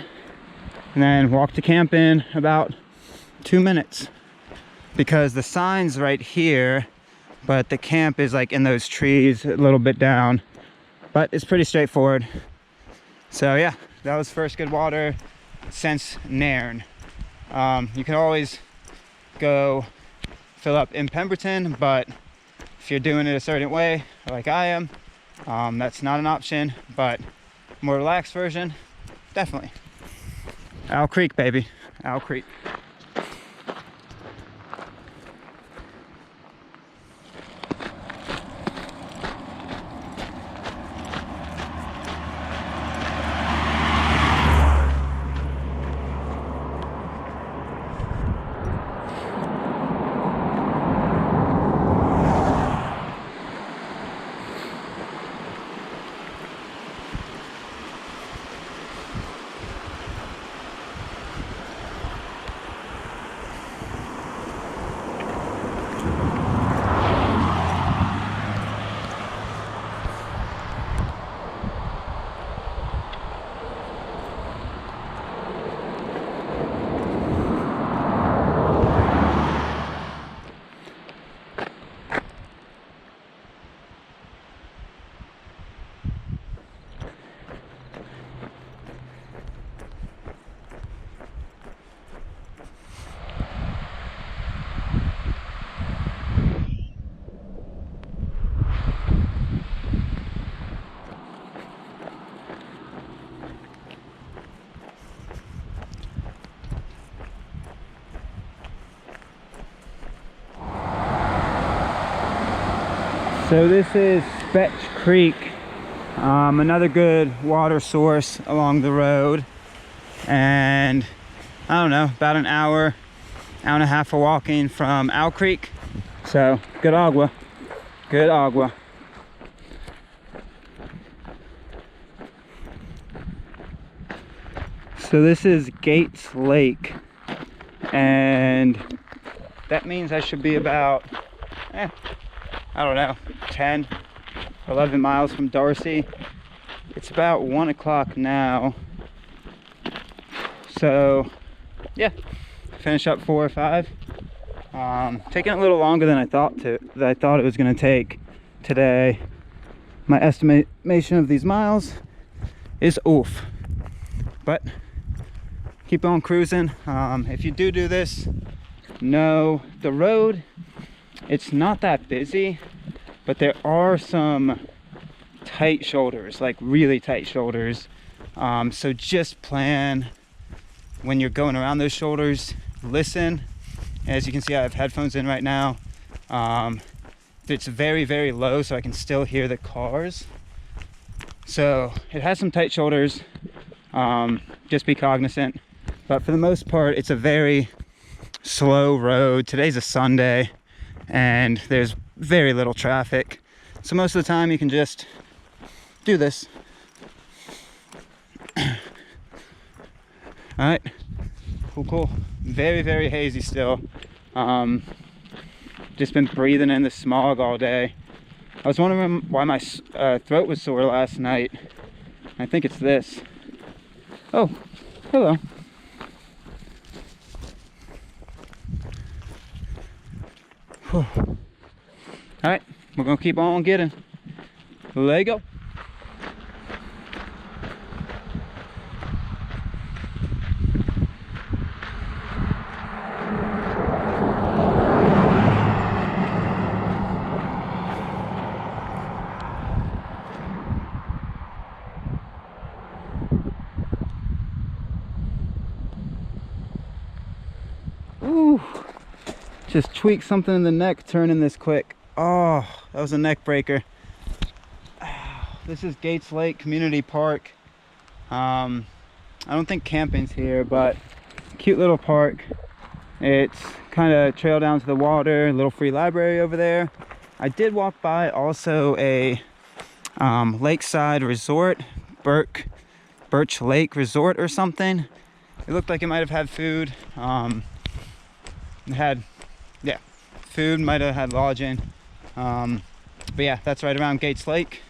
And then walk to camp in about 2 minutes, because the sign's right here, but the camp is like in those trees a little bit down, but it's pretty straightforward. So yeah, that was first good water since Nairn. You can always go fill up in Pemberton, but if you're doing it a certain way, like I am, that's not an option, but more relaxed version, definitely. Owl Creek, baby, Owl Creek. So this is Spetch Creek, another good water source along the road, and I don't know, about an hour and a half of walking from Owl Creek. So good agua, good agua. So this is Gates Lake, and that means I should be about I don't know, 10, 11 miles from Darcy. It's about 1 o'clock now. So, yeah, finish up 4 or 5. Taking a little longer than I thought it was gonna take today. My estimation of these miles is oof. But keep on cruising. If you do this, know the road, it's not that busy, but there are some tight shoulders, like really tight shoulders. So just plan when you're going around those shoulders, listen. As you can see, I have headphones in right now. It's very, very low, so I can still hear the cars. So it has some tight shoulders, just be cognizant. But for the most part, it's a very slow road. Today's a Sunday, and there's very little traffic, so most of the time you can just do this. All right, cool. Very, very hazy still. Just been breathing in the smog all day. I was wondering why my throat was sore last night. I think it's this. Oh, hello. Whew. All right, we're gonna keep on getting. There you go. Ooh, just tweaked something in the neck turning this quick. Oh, that was a neck breaker. This is Gates Lake Community Park. I don't think camping's here, but cute little park. It's kind of trail down to the water, little free library over there. I did walk by also a Lakeside resort, Birch Lake Resort or something. It looked like it might have had food. It had, yeah, food, might have had lodging. But yeah, that's right around Gates Lake.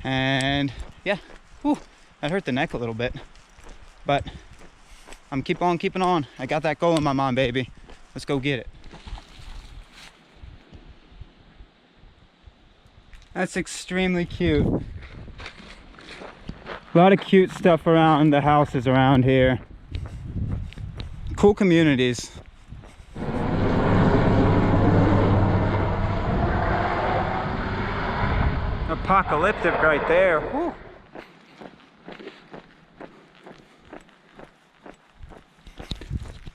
And yeah, whew, that hurt the neck a little bit. But I'm keep on keeping on. I got that goal in my mind, baby. Let's go get it. That's extremely cute. A lot of cute stuff around the houses around here. Cool communities. apocalyptic right there. Whew.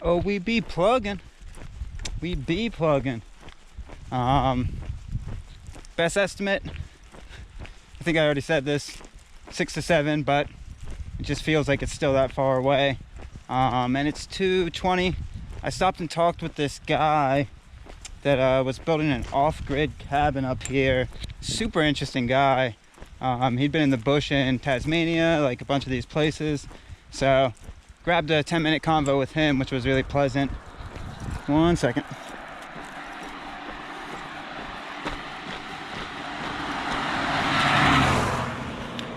Oh, we be plugging. We be plugging. Best estimate, I think I already said this, 6 to 7, but it just feels like it's still that far away. And it's 2:20. I stopped and talked with this guy that was building an off-grid cabin up here. Super interesting guy. He'd been in the bush in Tasmania, like a bunch of these places. So grabbed a 10-minute convo with him, which was really pleasant. 1 second.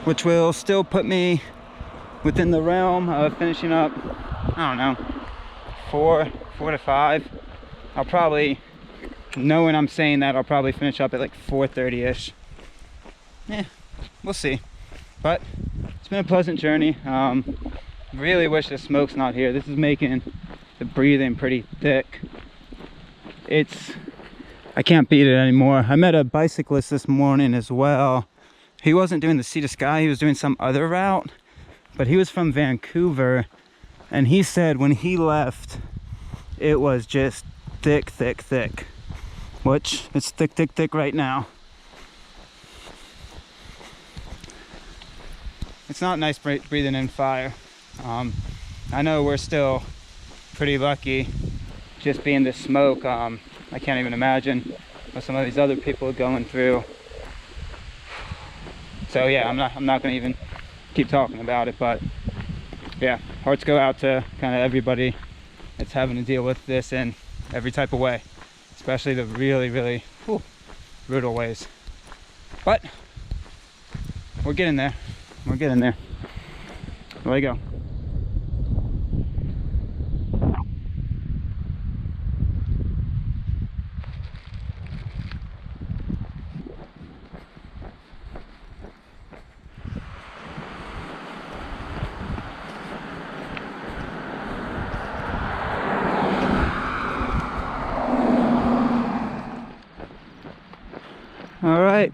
Which will still put me within the realm of finishing up, I don't know, 4 to 5. I'll probably, knowing I'm saying that, I'll probably finish up at like 4:30-ish. Yeah, we'll see. But it's been a pleasant journey. Really wish the smoke's not here. This is making the breathing pretty thick. I can't beat it anymore. I met a bicyclist this morning as well. He wasn't doing the Sea to Sky, he was doing some other route, but he was from Vancouver, and he said when he left, it was just thick, thick, thick. Which, it's thick, thick, thick right now. It's not nice breathing in fire. I know we're still pretty lucky just being the smoke. I can't even imagine what some of these other people are going through. So yeah, I'm not gonna even keep talking about it, but yeah, hearts go out to kind of everybody that's having to deal with this in every type of way, especially the really, really brutal ways. But we're getting there. We're getting there. There we go. All right,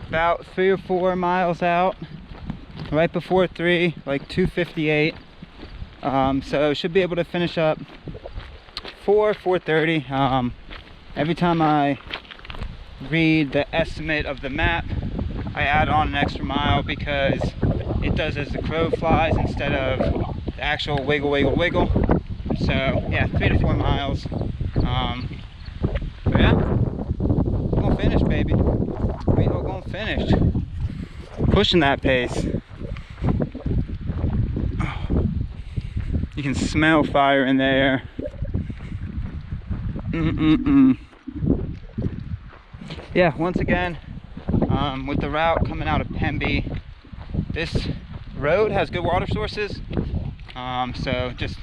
about 3 or 4 miles out, right before 3, like 2:58. So should be able to finish up 4:30. Every time I read the estimate of the map, I add on an extra mile because it does as the crow flies instead of the actual wiggle, wiggle, wiggle. So yeah, 3 to 4 miles. So yeah. Finish, baby. We are gonna finish. Pushing that pace. You can smell fire in there. Yeah, once again, with the route coming out of Pemberton, this road has good water sources. So just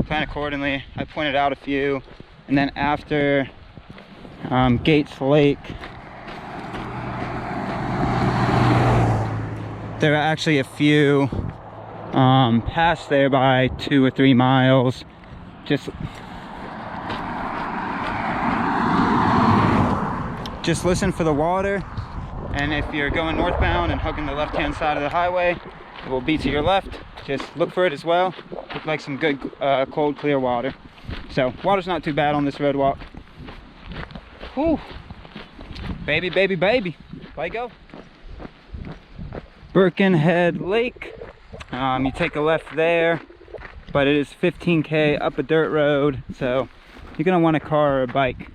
plan accordingly. I pointed out a few, and then after Gates Lake, there are actually a few past there by 2 or 3 miles. Just listen for the water, and if you're going northbound and hugging the left hand side of the highway, it will be to your left. Just look for it as well. Look like some good cold clear water. So water's not too bad on this road walk. Whew. Baby, baby, baby. Let go. Birkenhead Lake. You take a left there, but it is 15K up a dirt road, so you're gonna want a car or a bike,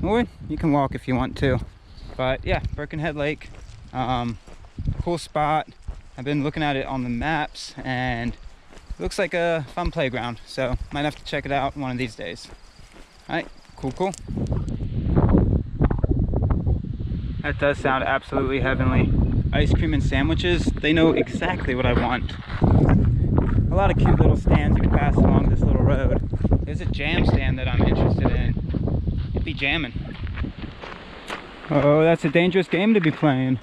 or you can walk if you want to. But yeah, Birkenhead Lake, cool spot. I've been looking at it on the maps, and it looks like a fun playground, so might have to check it out one of these days. All right, cool. That does sound absolutely heavenly. Ice cream and sandwiches, they know exactly what I want. A lot of cute little stands you can pass along this little road. There's a jam stand that I'm interested in. It'd be jamming. Oh, that's a dangerous game to be playing.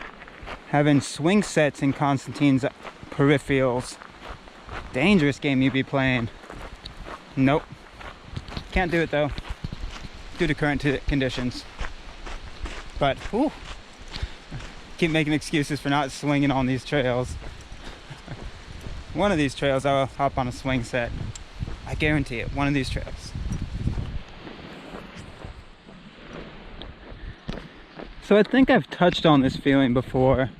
Having swing sets in Constantine's peripherals. Dangerous game you'd be playing. Nope. Can't do it though, due to current conditions. But, ooh. keep making excuses for not swinging on these trails. One of these trails I'll hop on a swing set. I guarantee it, one of these trails. So I think I've touched on this feeling before,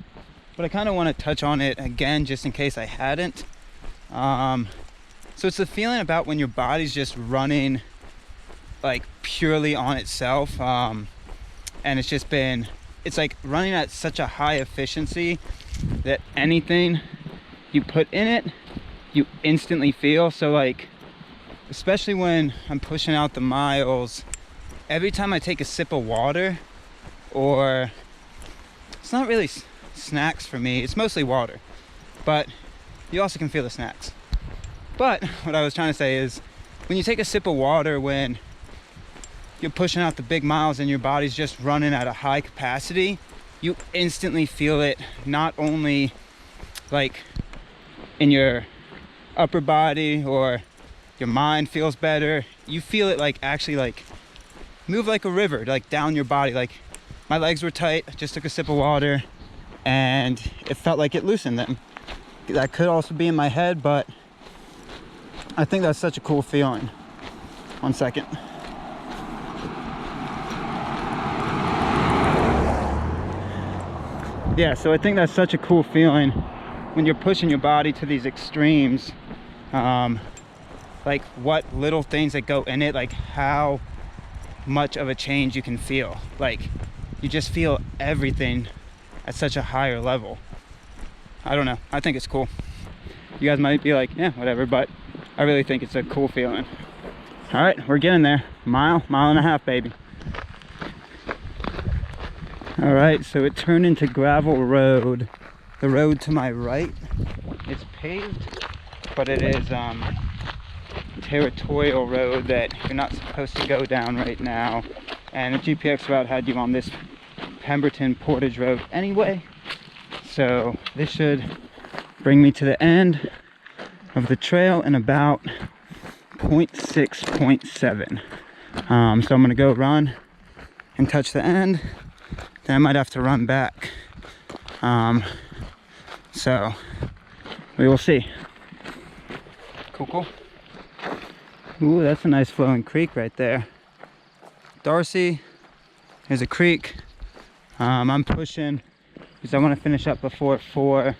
but I kind of want to touch on it again just in case I hadn't. So it's the feeling about when your body's just running like purely on itself, and it's like running at such a high efficiency that anything you put in it, you instantly feel. So like, especially when I'm pushing out the miles, every time I take a sip of water, or it's not really snacks for me, it's mostly water, but you also can feel the snacks. But what I was trying to say is, when you take a sip of water, when you're pushing out the big miles and your body's just running at a high capacity, you instantly feel it, not only like in your upper body, or your mind feels better, you feel it like actually like move like a river, like down your body. Like my legs were tight, I just took a sip of water and it felt like it loosened them. That could also be in my head, but I think that's such a cool feeling. 1 second. Yeah, so I think that's such a cool feeling when you're pushing your body to these extremes. Like what little things that go in it, like how much of a change you can feel. Like you just feel everything at such a higher level. I don't know, I think it's cool. You guys might be like, yeah, whatever, but I really think it's a cool feeling. All right, we're getting there. Mile and a half, baby. All right, so it turned into gravel road. The road to my right, it's paved, but it is territorial road that you're not supposed to go down right now. And the GPX route had you on this Pemberton Portage Road anyway. So this should bring me to the end of the trail in about 0.6, 0.7. So I'm gonna go run and touch the end. Then I might have to run back. So we will see. Cool. Ooh, that's a nice flowing creek right there. Darcy, there's a creek. I'm pushing because I want to finish up before 4,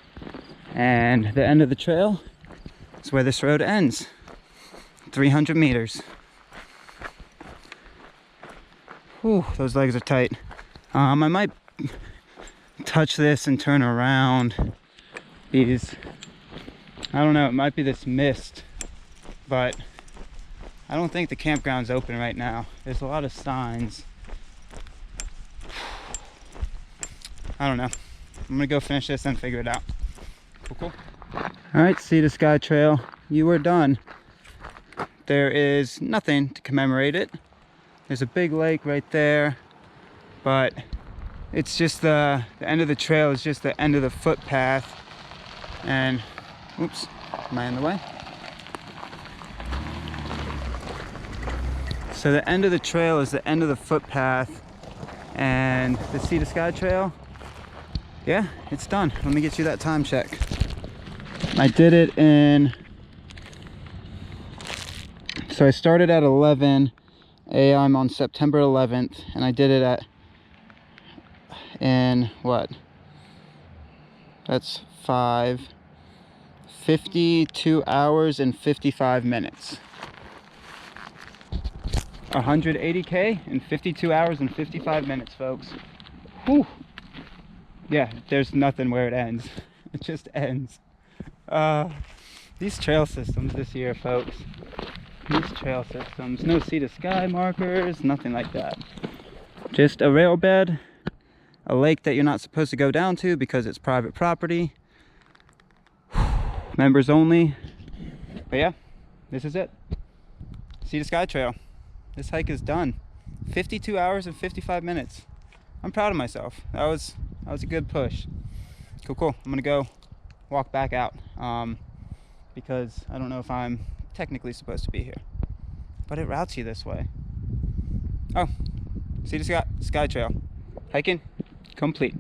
and the end of the trail is where this road ends. 300 meters. Ooh, those legs are tight. I might touch this and turn around. These, I don't know, it might be this mist, but I don't think the campground's open right now. There's a lot of signs. I don't know. I'm gonna go finish this and figure it out. Cool. All right, Sea to Sky Trail, you are done. There is nothing to commemorate it. There's a big lake right there, but it's just the end of the trail is just the end of the footpath. And oops, am I in the way? So the end of the trail is the end of the footpath, and the Sea to Sky Trail, yeah, it's done. Let me get you that time check. I did it in, so I started at 11 a.m. on September 11th, and I did it in what? That's 52 hours and 55 minutes. 180K in 52 hours and 55 minutes, folks. Whew. Yeah, there's nothing where it ends. It just ends. These trail systems this year, folks. These trail systems. No Sea to Sky markers, nothing like that. Just a rail bed, a lake that you're not supposed to go down to because it's private property. Members only. But yeah, this is it. Sea to Sky Trail. This hike is done. 52 hours and 55 minutes. I'm proud of myself. That was a good push. Cool. I'm gonna go walk back out because I don't know if I'm technically supposed to be here, but it routes you this way. Oh, Sea to Sky Trail. Hiking complete.